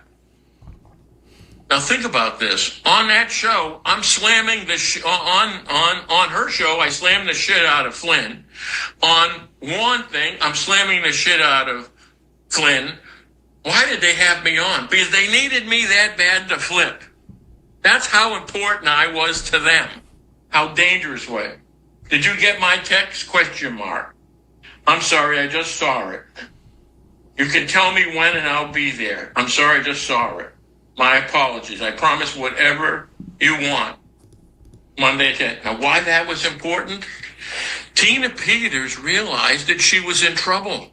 Now think about this. On that show, I'm slamming the on her show. I slammed the shit out of Flynn. On one thing, I'm slamming the shit out of Flynn. Why did they have me on? Because they needed me that bad to flip. That's how important I was to them. How dangerous was. Did you get my text? Question mark. I'm sorry, I just saw it. You can tell me when and I'll be there. I'm sorry, I just saw it. My apologies. I promise whatever you want. Monday at 10. Now, why that was important? Tina Peters realized that she was in trouble.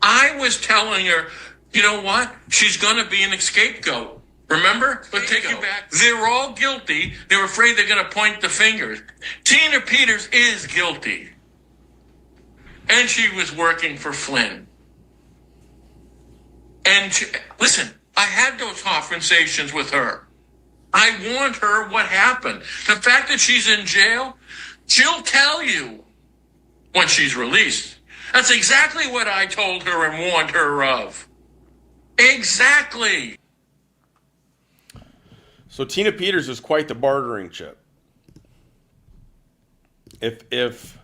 I was telling her, you know what? She's going to be an scapegoat. Remember? But take you back. They're all guilty. They're afraid they're going to point the fingers. Tina Peters is guilty. And she was working for Flynn. And listen, I had those conversations with her. I warned her what happened. The fact that she's in jail, she'll tell you when she's released. That's exactly what I told her and warned her of. Exactly. So Tina Peters is quite the bartering chip. If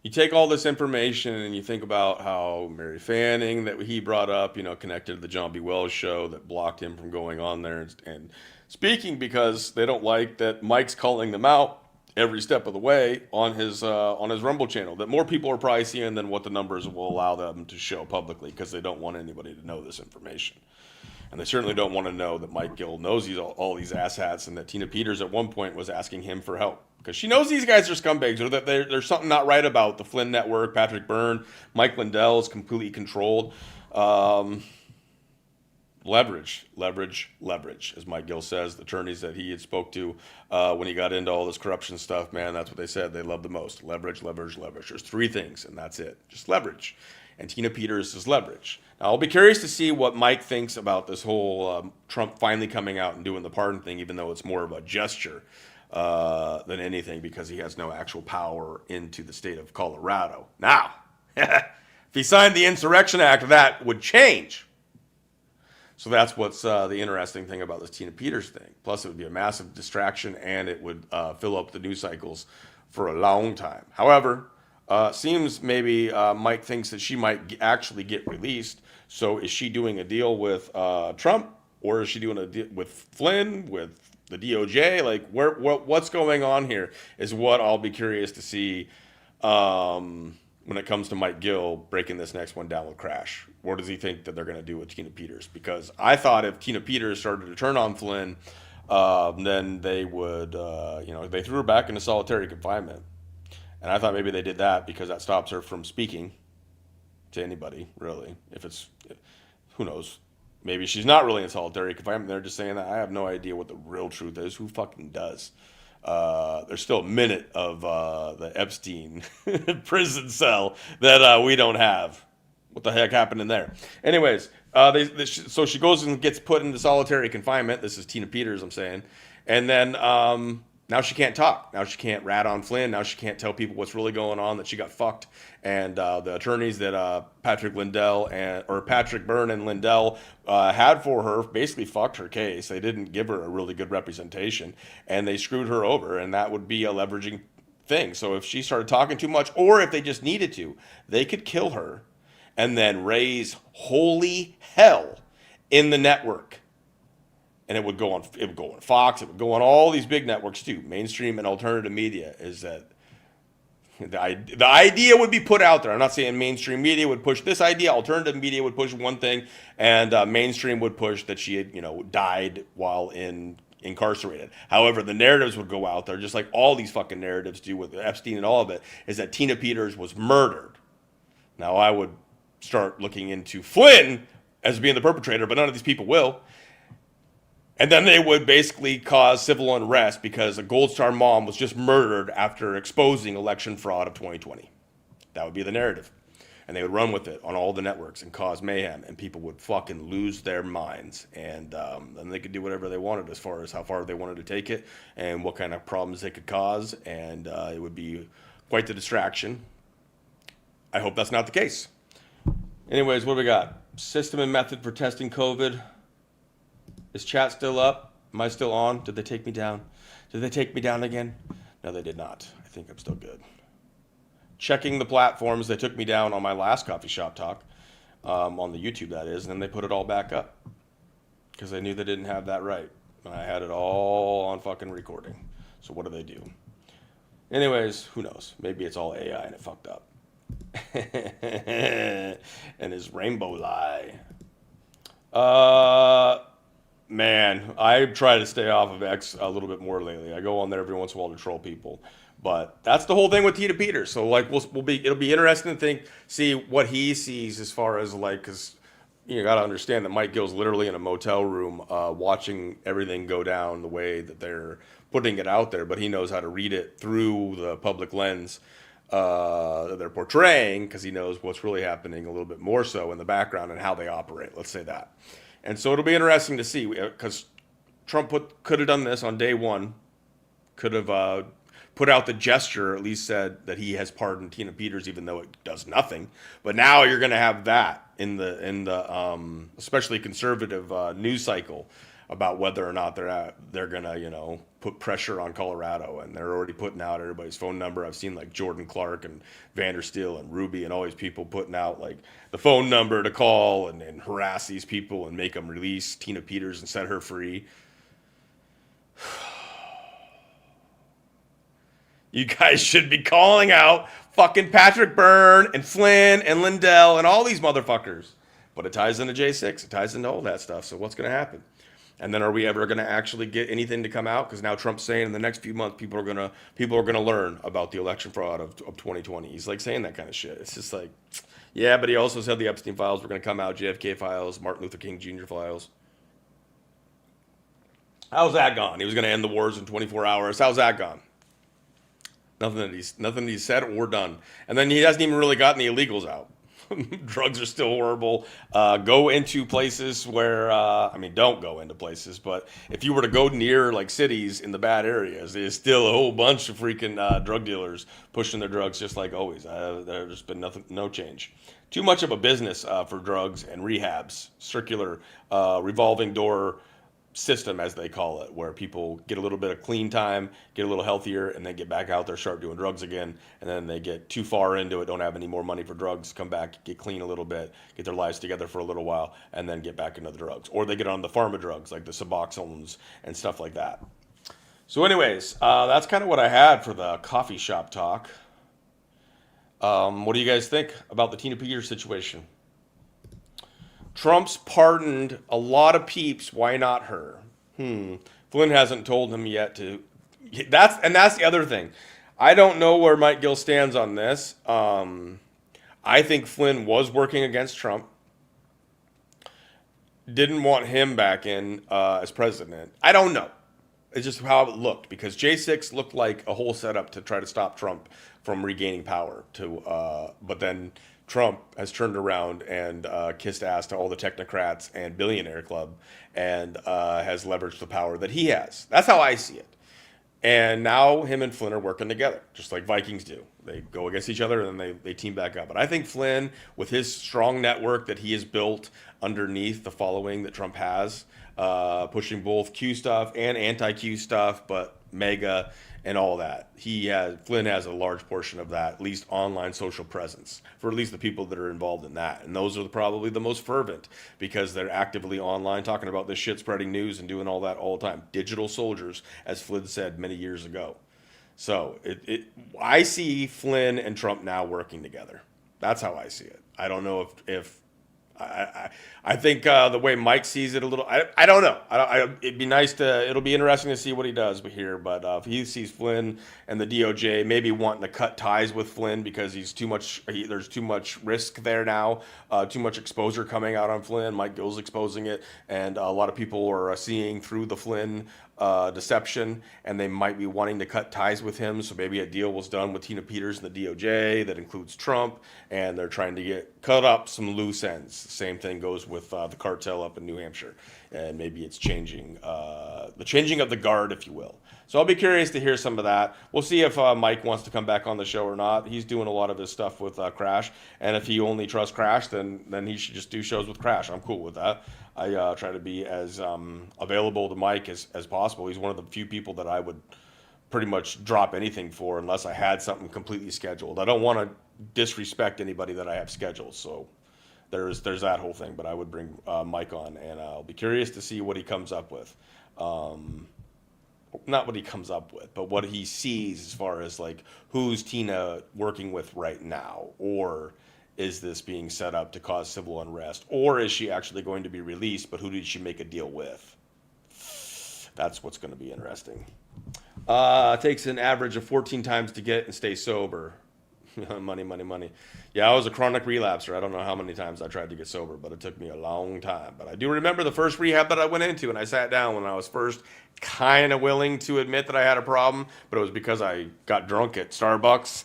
you take all this information and you think about how Mary Fanning that he brought up, connected to the John B. Wells show that blocked him from going on there and speaking because they don't like that Mike's calling them out every step of the way on his Rumble channel, that more people are probably seeing than what the numbers will allow them to show publicly because they don't want anybody to know this information. And they certainly don't want to know that Mike Gill knows all these asshats and that Tina Peters at one point was asking him for help. Because she knows these guys are scumbags or that there's something not right about the Flynn Network, Patrick Byrne, Mike Lindell is completely controlled. Leverage, as Mike Gill says. The attorneys that he had spoke to when he got into all this corruption stuff, man, that's what they said they love the most. Leverage. There's three things, and that's it. Just leverage. And Tina Peters is leverage. Now, I'll be curious to see what Mike thinks about this whole Trump finally coming out and doing the pardon thing, even though it's more of a gesture than anything because he has no actual power into the state of Colorado. Now, if he signed the Insurrection Act, that would change. So that's what's the interesting thing about this Tina Peters thing. Plus, it would be a massive distraction, and it would fill up the news cycles for a long time. However, seems maybe Mike thinks that she might actually get released. So is she doing a deal with Trump, or is she doing a deal with Flynn, with the DOJ? Like, what's going on here is what I'll be curious to see when it comes to Mike Gill breaking this next one down with Crash. What does he think that they're going to do with Tina Peters? Because I thought if Tina Peters started to turn on Flynn, then they would, they threw her back into solitary confinement. And I thought maybe they did that because that stops her from speaking to anybody, really. Who knows? Maybe she's not really in solitary confinement. They're just saying that. I have no idea what the real truth is. Who fucking does? There's still a minute of the Epstein prison cell that we don't have. What the heck happened in there? Anyways, so she goes and gets put into solitary confinement. This is Tina Peters, I'm saying. And then now she can't talk. Now she can't rat on Flynn. Now she can't tell people what's really going on, that she got fucked. And the attorneys that Patrick Byrne and Lindell had for her basically fucked her case. They didn't give her a really good representation, and they screwed her over. And that would be a leveraging thing. So if she started talking too much, or if they just needed to, they could kill her and then raise holy hell in the network. And it would go on Fox, it would go on all these big networks too. Mainstream and alternative media is that the idea would be put out there. I'm not saying mainstream media would push this idea, alternative media would push one thing, and mainstream would push that she had, died while incarcerated. However, the narratives would go out there, just like all these fucking narratives do with Epstein and all of it, is that Tina Peters was murdered. Now, I would start looking into Flynn as being the perpetrator, but none of these people will. And then they would basically cause civil unrest because a Gold Star mom was just murdered after exposing election fraud of 2020. That would be the narrative. And they would run with it on all the networks and cause mayhem, and people would fucking lose their minds. And then they could do whatever they wanted as far as how far they wanted to take it and what kind of problems they could cause. And it would be quite the distraction. I hope that's not the case. Anyways, what do we got? System and method for testing COVID. Is chat still up? Am I still on? Did they take me down? Did they take me down again? No, they did not. I think I'm still good. Checking the platforms. They took me down on my last coffee shop talk, on the YouTube that is, and then they put it all back up because they knew they didn't have that right. And I had it all on fucking recording. So what do they do? Anyways, who knows? Maybe it's all AI and it fucked up. And his rainbow lie. Man, I try to stay off of X a little bit more lately. I go on there every once in a while to troll people, but that's the whole thing with Tina Peters. So like, it'll be interesting to see what he sees as far as like, because you got to understand that Mike Gill's literally in a motel room, watching everything go down the way that they're putting it out there, but he knows how to read it through the public lens that they're portraying, because he knows what's really happening a little bit more so in the background and how they operate. Let's say that. And so it'll be interesting to see, because Trump could have done this on day one, could have put out the gesture, at least said that he has pardoned Tina Peters, even though it does nothing. But now you're going to have that in the especially conservative news cycle about whether or not they're going to put pressure on Colorado, and they're already putting out everybody's phone number. I've seen like Jordan Clark and Vandersteel and Ruby and all these people putting out like the phone number to call and harass these people and make them release Tina Peters and set her free. You guys should be calling out fucking Patrick Byrne and Flynn and Lindell and all these motherfuckers. But it ties into J6. It ties into all that stuff. So what's going to happen? And then are we ever going to actually get anything to come out? Because now Trump's saying in the next few months people are going to learn about the election fraud of 2020. He's like saying that kind of shit. It's just like, yeah, but he also said the Epstein files were going to come out, JFK files, Martin Luther King Jr. files. How's that gone? He was going to end the wars in 24 hours. How's that gone? Nothing that he's said or done. And then he hasn't even really gotten the illegals out. Drugs are still horrible. Go into places where, don't go into places, but if you were to go near like cities in the bad areas, there's still a whole bunch of freaking drug dealers pushing their drugs just like always. There's been no change. Too much of a business for drugs and rehabs, circular revolving door system, as they call it, where people get a little bit of clean time, get a little healthier, and then get back out there, start doing drugs again, and then they get too far into it, don't have any more money for drugs, come back, get clean a little bit, get their lives together for a little while, and then get back into the drugs. Or they get on the pharma drugs, like the Suboxones and stuff like that. So anyways, that's kind of what I had for the coffee shop talk. What do you guys think about the Tina Peters situation? Trump's pardoned a lot of peeps. Why not her? Flynn hasn't told him yet to. That's the other thing. I don't know where Mike Gill stands on this. I think Flynn was working against Trump. Didn't want him back in as president. I don't know. It's just how it looked, because J6 looked like a whole setup to try to stop Trump from regaining power. But then Trump has turned around and kissed ass to all the technocrats and billionaire club, and has leveraged the power that he has. That's how I see it. And now him and Flynn are working together, just like Vikings do. They go against each other and then they team back up. But I think Flynn, with his strong network that he has built underneath the following that Trump has, pushing both Q stuff and anti-Q stuff, but mega and all that. Flynn has a large portion of that, at least online social presence, for at least the people that are involved in that. And those are probably the most fervent, because they're actively online talking about this shit, spreading news and doing all that all the time. Digital soldiers, as Flynn said many years ago. So I see Flynn and Trump now working together. That's how I see it. I don't know if I think the way Mike sees it a little, I don't know. It'd be nice it'll be interesting to see what he does here. But if he sees Flynn and the DOJ maybe wanting to cut ties with Flynn because there's too much risk there now, too much exposure coming out on Flynn. Mike Gill's exposing it, and a lot of people are seeing through the Flynn deception, and they might be wanting to cut ties with him. So maybe a deal was done with Tina Peters and the DOJ that includes Trump, and they're trying to cut up some loose ends. The same thing goes with the cartel up in New Hampshire, and maybe it's changing of the guard, if you will. So I'll be curious to hear some of that. We'll see if Mike wants to come back on the show or not. He's doing a lot of his stuff with Crash, and if he only trusts Crash, then he should just do shows with Crash. I'm cool with that. I try to be as available to Mike as possible. He's one of the few people that I would pretty much drop anything for unless I had something completely scheduled. I don't want to disrespect anybody that I have scheduled, so there's that whole thing. But I would bring Mike on, and I'll be curious to see what he comes up with. Not what he comes up with, but what he sees as far as like who's Tina working with right now, or is this being set up to cause civil unrest, or is she actually going to be released, but who did she make a deal with? That's what's going to be interesting. It takes an average of 14 times to get and stay sober. Money, money, money. Yeah, I was a chronic relapser. I don't know how many times I tried to get sober, but it took me a long time. But I do remember the first rehab that I went into, and I sat down when I was first kind of willing to admit that I had a problem, but it was because I got drunk at Starbucks.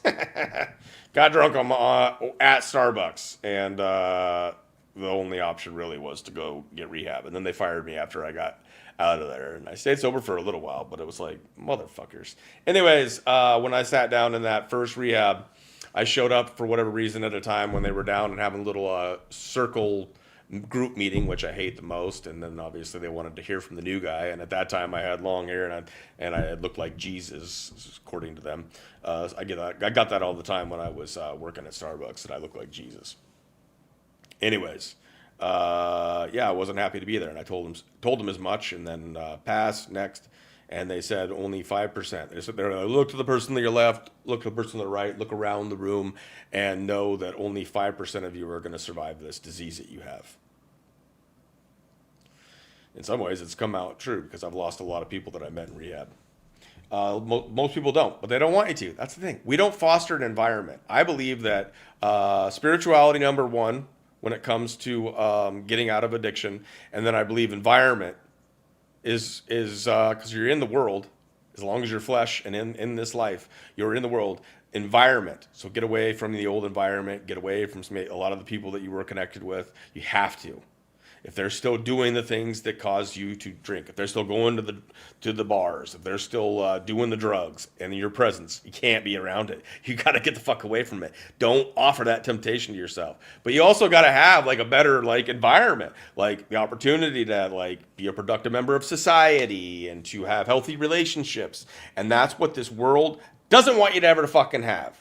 Got drunk at Starbucks, and the only option really was to go get rehab. And then they fired me after I got out of there, and I stayed sober for a little while, but it was like, motherfuckers. Anyways, when I sat down in that first rehab, I showed up for whatever reason at a time when they were down and having a little circle group meeting, which I hate the most. And then obviously they wanted to hear from the new guy. And at that time I had long hair and I looked like Jesus, according to them. I got that all the time when I was working at Starbucks, that I looked like Jesus. Anyways, I wasn't happy to be there, and I told them as much. And then pass next. And they said only 5%. They said, look to the person to your left, look to the person to the right, look around the room, and know that only 5% of you are going to survive this disease that you have. In some ways, it's come out true, because I've lost a lot of people that I met in rehab. Most people don't, but they don't want you to. That's the thing. We don't foster an environment. I believe that spirituality, number one, when it comes to getting out of addiction, and then I believe environment is because you're in the world, as long as you're flesh and in this life, you're in the world. Environment. So get away from the old environment, get away from a lot of the people that you were connected with. You have to. If they're still doing the things that cause you to drink, if they're still going to the bars, if they're still doing the drugs and in your presence, you can't be around it. You got to get the fuck away from it. Don't offer that temptation to yourself. But you also got to have like a better like environment, like the opportunity to like be a productive member of society and to have healthy relationships. And that's what this world doesn't want you to ever fucking have.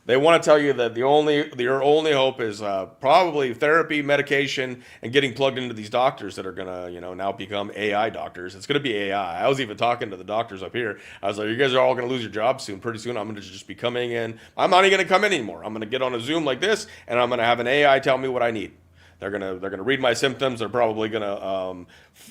They want to tell you that your only hope is probably therapy, medication, and getting plugged into these doctors that are gonna, now become AI doctors. It's gonna be AI. I was even talking to the doctors up here. I was like, you guys are all gonna lose your jobs soon. Pretty soon, I'm gonna just be coming in. I'm not even gonna come in anymore. I'm gonna get on a Zoom like this, and I'm gonna have an AI tell me what I need. They're gonna read my symptoms. They're probably gonna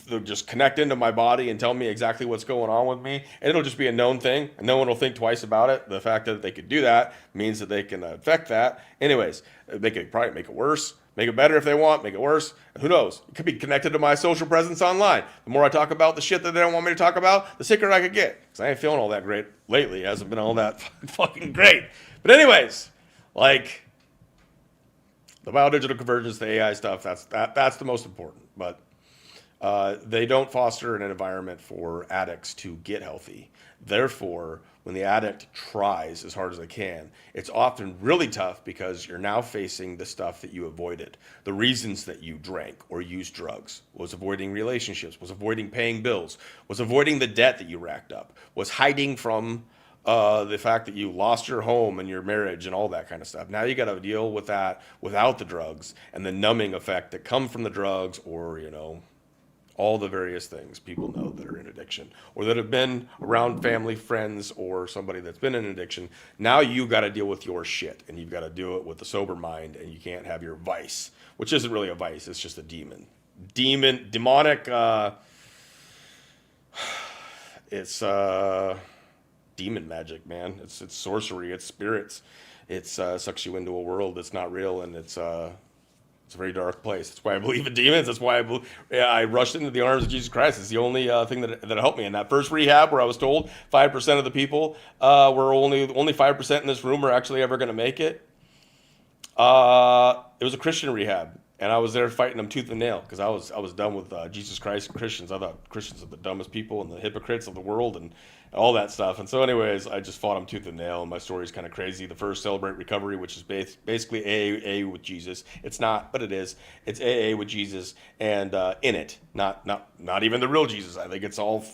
they'll just connect into my body and tell me exactly what's going on with me, and it'll just be a known thing, and no one will think twice about it. The fact that they could do that means that they can affect that. Anyways, they could probably make it worse, make it better if they want, make it worse. Who knows? It could be connected to my social presence online. The more I talk about the shit that they don't want me to talk about, the sicker I could get. Because I ain't feeling all that great lately. It hasn't been all that fucking great. But anyways, like, the biodigital convergence, the AI stuff, that's the most important. But they don't foster an environment for addicts to get healthy. Therefore, when the addict tries as hard as they can, it's often really tough because you're now facing the stuff that you avoided. The reasons that you drank or used drugs was avoiding relationships, was avoiding paying bills, was avoiding the debt that you racked up, was hiding from the fact that you lost your home and your marriage and all that kind of stuff. Now you got to deal with that without the drugs and the numbing effect that come from the drugs, or, you know, all the various things people know that are in addiction or that have been around family, friends, or somebody that's been in addiction. Now you got to deal with your shit, and you've got to do it with a sober mind, and you can't have your vice, which isn't really a vice. It's just a demonic, it's demon magic, man. It's sorcery. It's spirits. It sucks you into a world that's not real, and it's a very dark place. That's why I believe in demons. That's why I rushed into the arms of Jesus Christ. It's the only thing that helped me. In that first rehab, where I was told 5% of the people were only 5% in this room are actually ever going to make it. It was a Christian rehab. And I was there fighting them tooth and nail because I was done with Jesus Christ and Christians. I thought Christians are the dumbest people and the hypocrites of the world and all that stuff. And so anyways, I just fought them tooth and nail. And my story's kind of crazy. The first Celebrate Recovery, which is basically AA with Jesus. It's not, but it is. It's AA with Jesus and in it. Not even the real Jesus. I think it's all...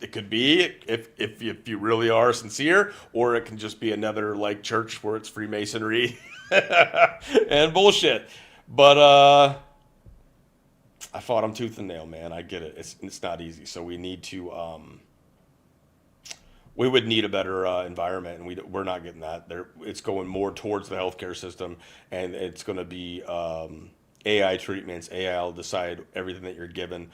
It could be if you really are sincere, or it can just be another like church where it's Freemasonry and bullshit. But I fought them tooth and nail, man. I get it. It's not easy. So we need to we would need a better environment, and we're not getting that. It's going more towards the healthcare system, and it's going to be AI treatments. AI will decide everything that you're given.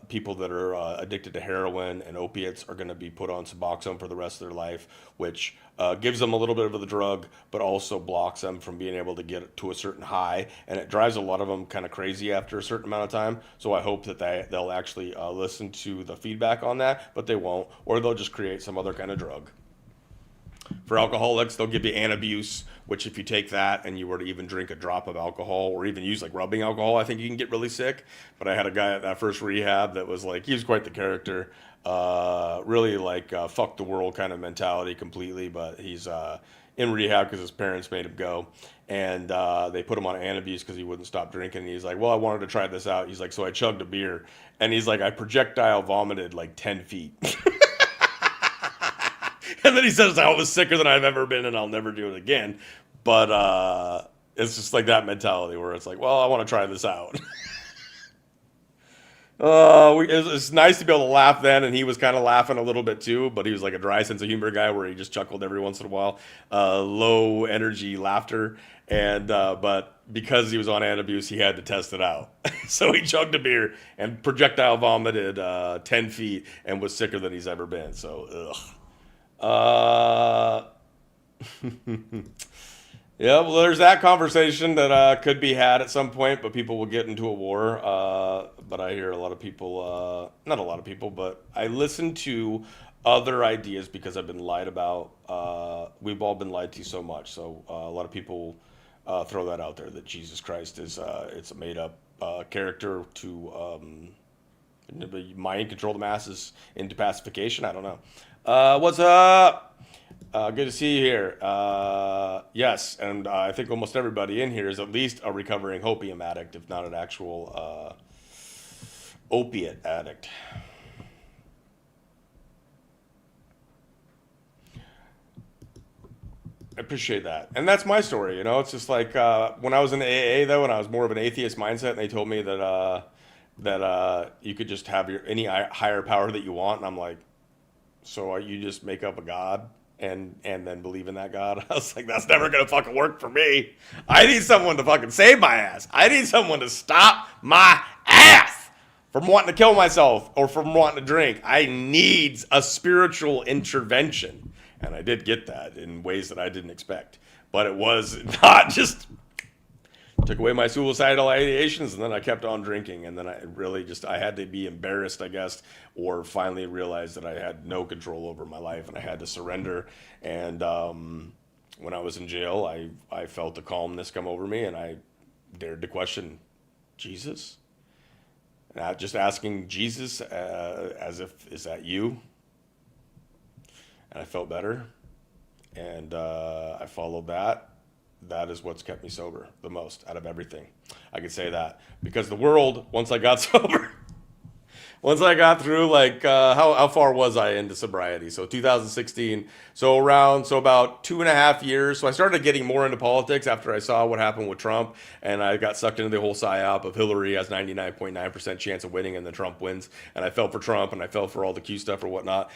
People that are addicted to heroin and opiates are going to be put on Suboxone for the rest of their life, which gives them a little bit of the drug, but also blocks them from being able to get to a certain high. And it drives a lot of them kind of crazy after a certain amount of time. So I hope that they'll actually listen to the feedback on that, but they won't, or they'll just create some other kind of drug. For alcoholics, they'll give you Antabuse, which if you take that and you were to even drink a drop of alcohol or even use like rubbing alcohol, I think you can get really sick. But I had a guy at that first rehab that was like, he was quite the character, really like fuck the world kind of mentality completely. But he's in rehab because his parents made him go. And they put him on Antabuse because he wouldn't stop drinking. And he's like, well, I wanted to try this out. He's like, so I chugged a beer. And he's like, I projectile vomited like 10 feet. And then he says, I was sicker than I've ever been and I'll never do it again. But it's just like that mentality where it's like, well, I want to try this out. It's nice to be able to laugh then, and he was kind of laughing a little bit too, but he was like a dry sense of humor guy where he just chuckled every once in a while. Low energy laughter. And but because he was on Antabuse, he had to test it out. So he chugged a beer and projectile vomited 10 feet and was sicker than he's ever been. So, ugh. Yeah, well, there's that conversation that could be had at some point, but people will get into a war. But I hear a lot of people, not a lot of people, but I listen to other ideas because I've been lied about. We've all been lied to so much. So a lot of people throw that out there, that Jesus Christ is it's a made-up character to mind control the masses into pacification. I don't know. What's up? Good to see you here. Yes, and I think almost everybody in here is at least a recovering opium addict, if not an actual opiate addict. I appreciate that. And that's my story, you know? It's just like when I was in AA, though, and I was more of an atheist mindset, and they told me that you could just have any higher power that you want, and I'm like, so you just make up a god and then believe in that God. I was like, that's never gonna fucking work for me. I need someone to fucking save my ass. I need someone to stop my ass from wanting to kill myself or from wanting to drink. I need a spiritual intervention. And I did get that in ways that I didn't expect. But it was not just took away my suicidal ideations, and then I kept on drinking, and then I had to be embarrassed, I guess, or finally realize that I had no control over my life and I had to surrender. And when I was in jail, I felt a calmness come over me, and I dared to question Jesus. And just asking Jesus as if, is that you? And I felt better, and I followed that. That is what's kept me sober the most out of everything. I could say that because the world, once I got sober, once I got through, like, how far was I into sobriety? So 2016, so about 2.5 years. So I started getting more into politics after I saw what happened with Trump, and I got sucked into the whole psyop of Hillary has 99.9% chance of winning and then Trump wins. And I fell for Trump, and I fell for all the Q stuff or whatnot.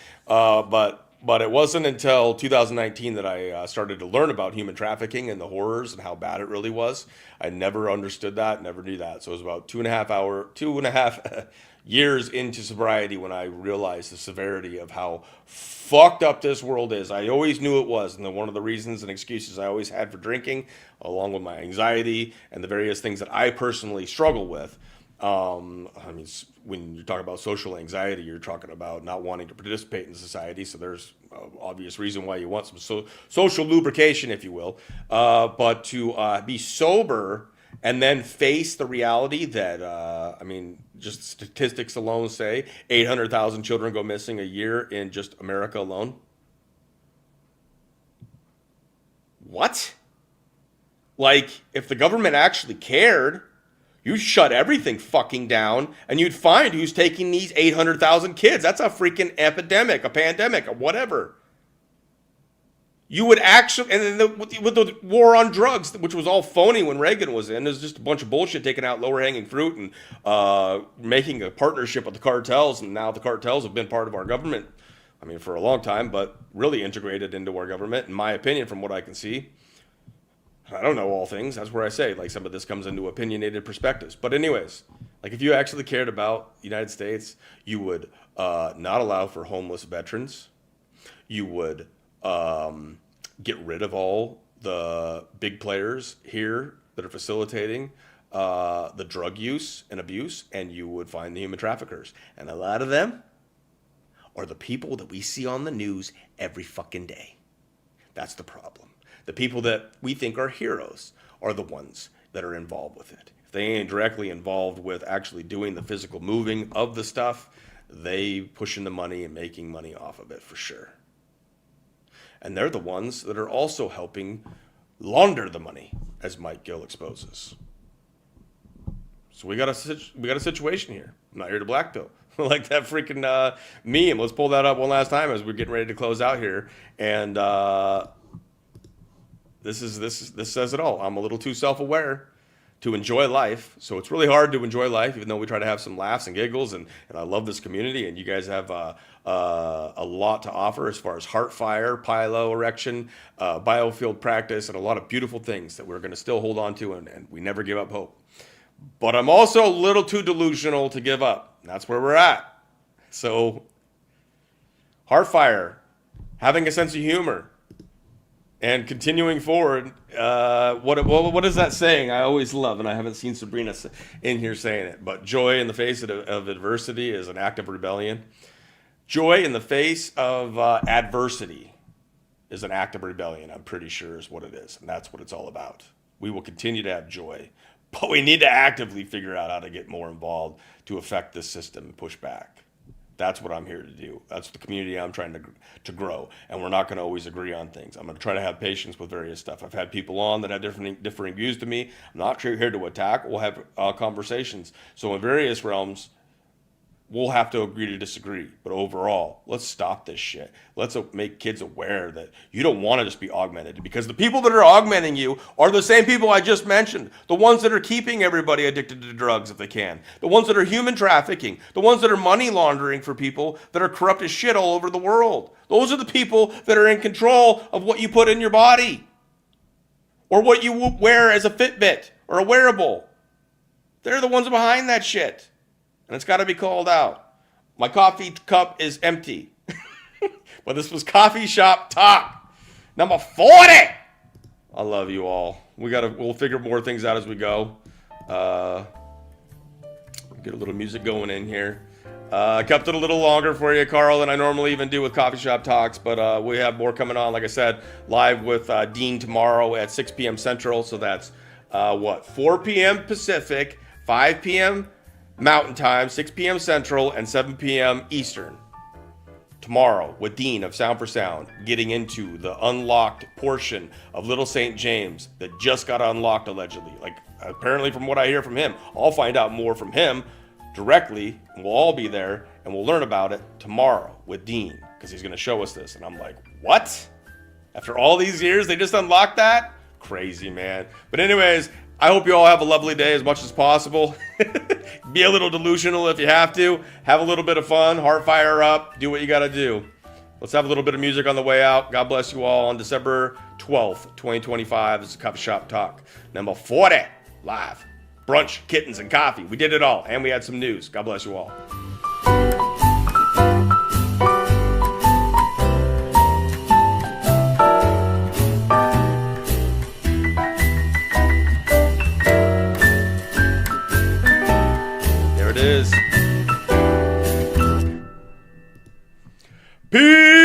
But it wasn't until 2019 that I started to learn about human trafficking and the horrors and how bad it really was. I never understood that, never knew that. So it was about 2.5 years into sobriety when I realized the severity of how fucked up this world is. I always knew it was, and one of the reasons and excuses I always had for drinking, along with my anxiety and the various things that I personally struggle with. I mean, when you talk about social anxiety, you're talking about not wanting to participate in society. So there's an obvious reason why you want some social lubrication, if you will. But to be sober and then face the reality that, just statistics alone say 800,000 children go missing a year in just America alone. What? Like, if the government actually cared, you'd shut everything fucking down, and you'd find who's taking these 800,000 kids. That's a freaking epidemic, a pandemic, or whatever. You would actually, and then with the war on drugs, which was all phony when Reagan was in, there's just a bunch of bullshit taking out lower-hanging fruit and making a partnership with the cartels, and now the cartels have been part of our government, for a long time, but really integrated into our government, in my opinion, from what I can see. I don't know all things. That's where I say, like, some of this comes into opinionated perspectives. But anyways, like, if you actually cared about the United States, you would not allow for homeless veterans. You would get rid of all the big players here that are facilitating the drug use and abuse, and you would find the human traffickers. And a lot of them are the people that we see on the news every fucking day. That's the problem. The people that we think are heroes are the ones that are involved with it. If they ain't directly involved with actually doing the physical moving of the stuff, they pushing the money and making money off of it for sure. And they're the ones that are also helping launder the money, as Mike Gill exposes. So we got a situation here. I'm not here to black pill. Like that freaking meme. Let's pull that up one last time as we're getting ready to close out here. And this says it all. I'm a little too self-aware to enjoy life. So it's really hard to enjoy life, even though we try to have some laughs and giggles. And I love this community. And you guys have a lot to offer as far as heart fire, pylo erection, biofield practice, and a lot of beautiful things that we're going to still hold on to. And we never give up hope. But I'm also a little too delusional to give up. That's where we're at. So heart fire, having a sense of humor, and continuing forward. What is that saying? I always love, and I haven't seen Sabrina in here saying it, but joy in the face of adversity is an act of rebellion. Joy in the face of adversity is an act of rebellion, I'm pretty sure is what it is, and that's what it's all about. We will continue to have joy, but we need to actively figure out how to get more involved to affect this system and push back. That's what I'm here to do. That's the community I'm trying to grow. And we're not going to always agree on things. I'm going to try to have patience with various stuff. I've had people on that have differing views to me. I'm not here to attack. We'll have conversations. So in various realms, we'll have to agree to disagree. But overall, let's stop this shit. Let's make kids aware that you don't want to just be augmented, because the people that are augmenting you are the same people I just mentioned. The ones that are keeping everybody addicted to drugs if they can. The ones that are human trafficking. The ones that are money laundering for people that are corrupt as shit all over the world. Those are the people that are in control of what you put in your body, or what you wear as a Fitbit or a wearable. They're the ones behind that shit. And it's got to be called out. My coffee cup is empty. But this was Coffee Shop Talk number 40. I love you all. We'll figure more things out as we go. Get a little music going in here. I kept it a little longer for you, Carl, than I normally even do with Coffee Shop Talks, but we have more coming on. Like I said, live with Dean tomorrow at 6 p.m. Central. So that's 4 p.m. Pacific, 5 p.m. Mountain Time, 6 p.m. Central, and 7 p.m. Eastern. Tomorrow with Dean of Sound for Sound, getting into the unlocked portion of Little St. James that just got unlocked allegedly. Like, apparently from what I hear from him, I'll find out more from him directly, and we'll all be there, and we'll learn about it tomorrow with Dean, because he's going to show us this. And I'm like, what? After all these years, they just unlocked that? Crazy, man. But anyways, I hope you all have a lovely day as much as possible. Be a little delusional if you have to. Have a little bit of fun. Heart fire up. Do what you got to do. Let's have a little bit of music on the way out. God bless you all on December 12th, 2025. This is Coffee Shop Talk number 40 live. Brunch, kittens, and coffee. We did it all. And we had some news. God bless you all. Is. Peace!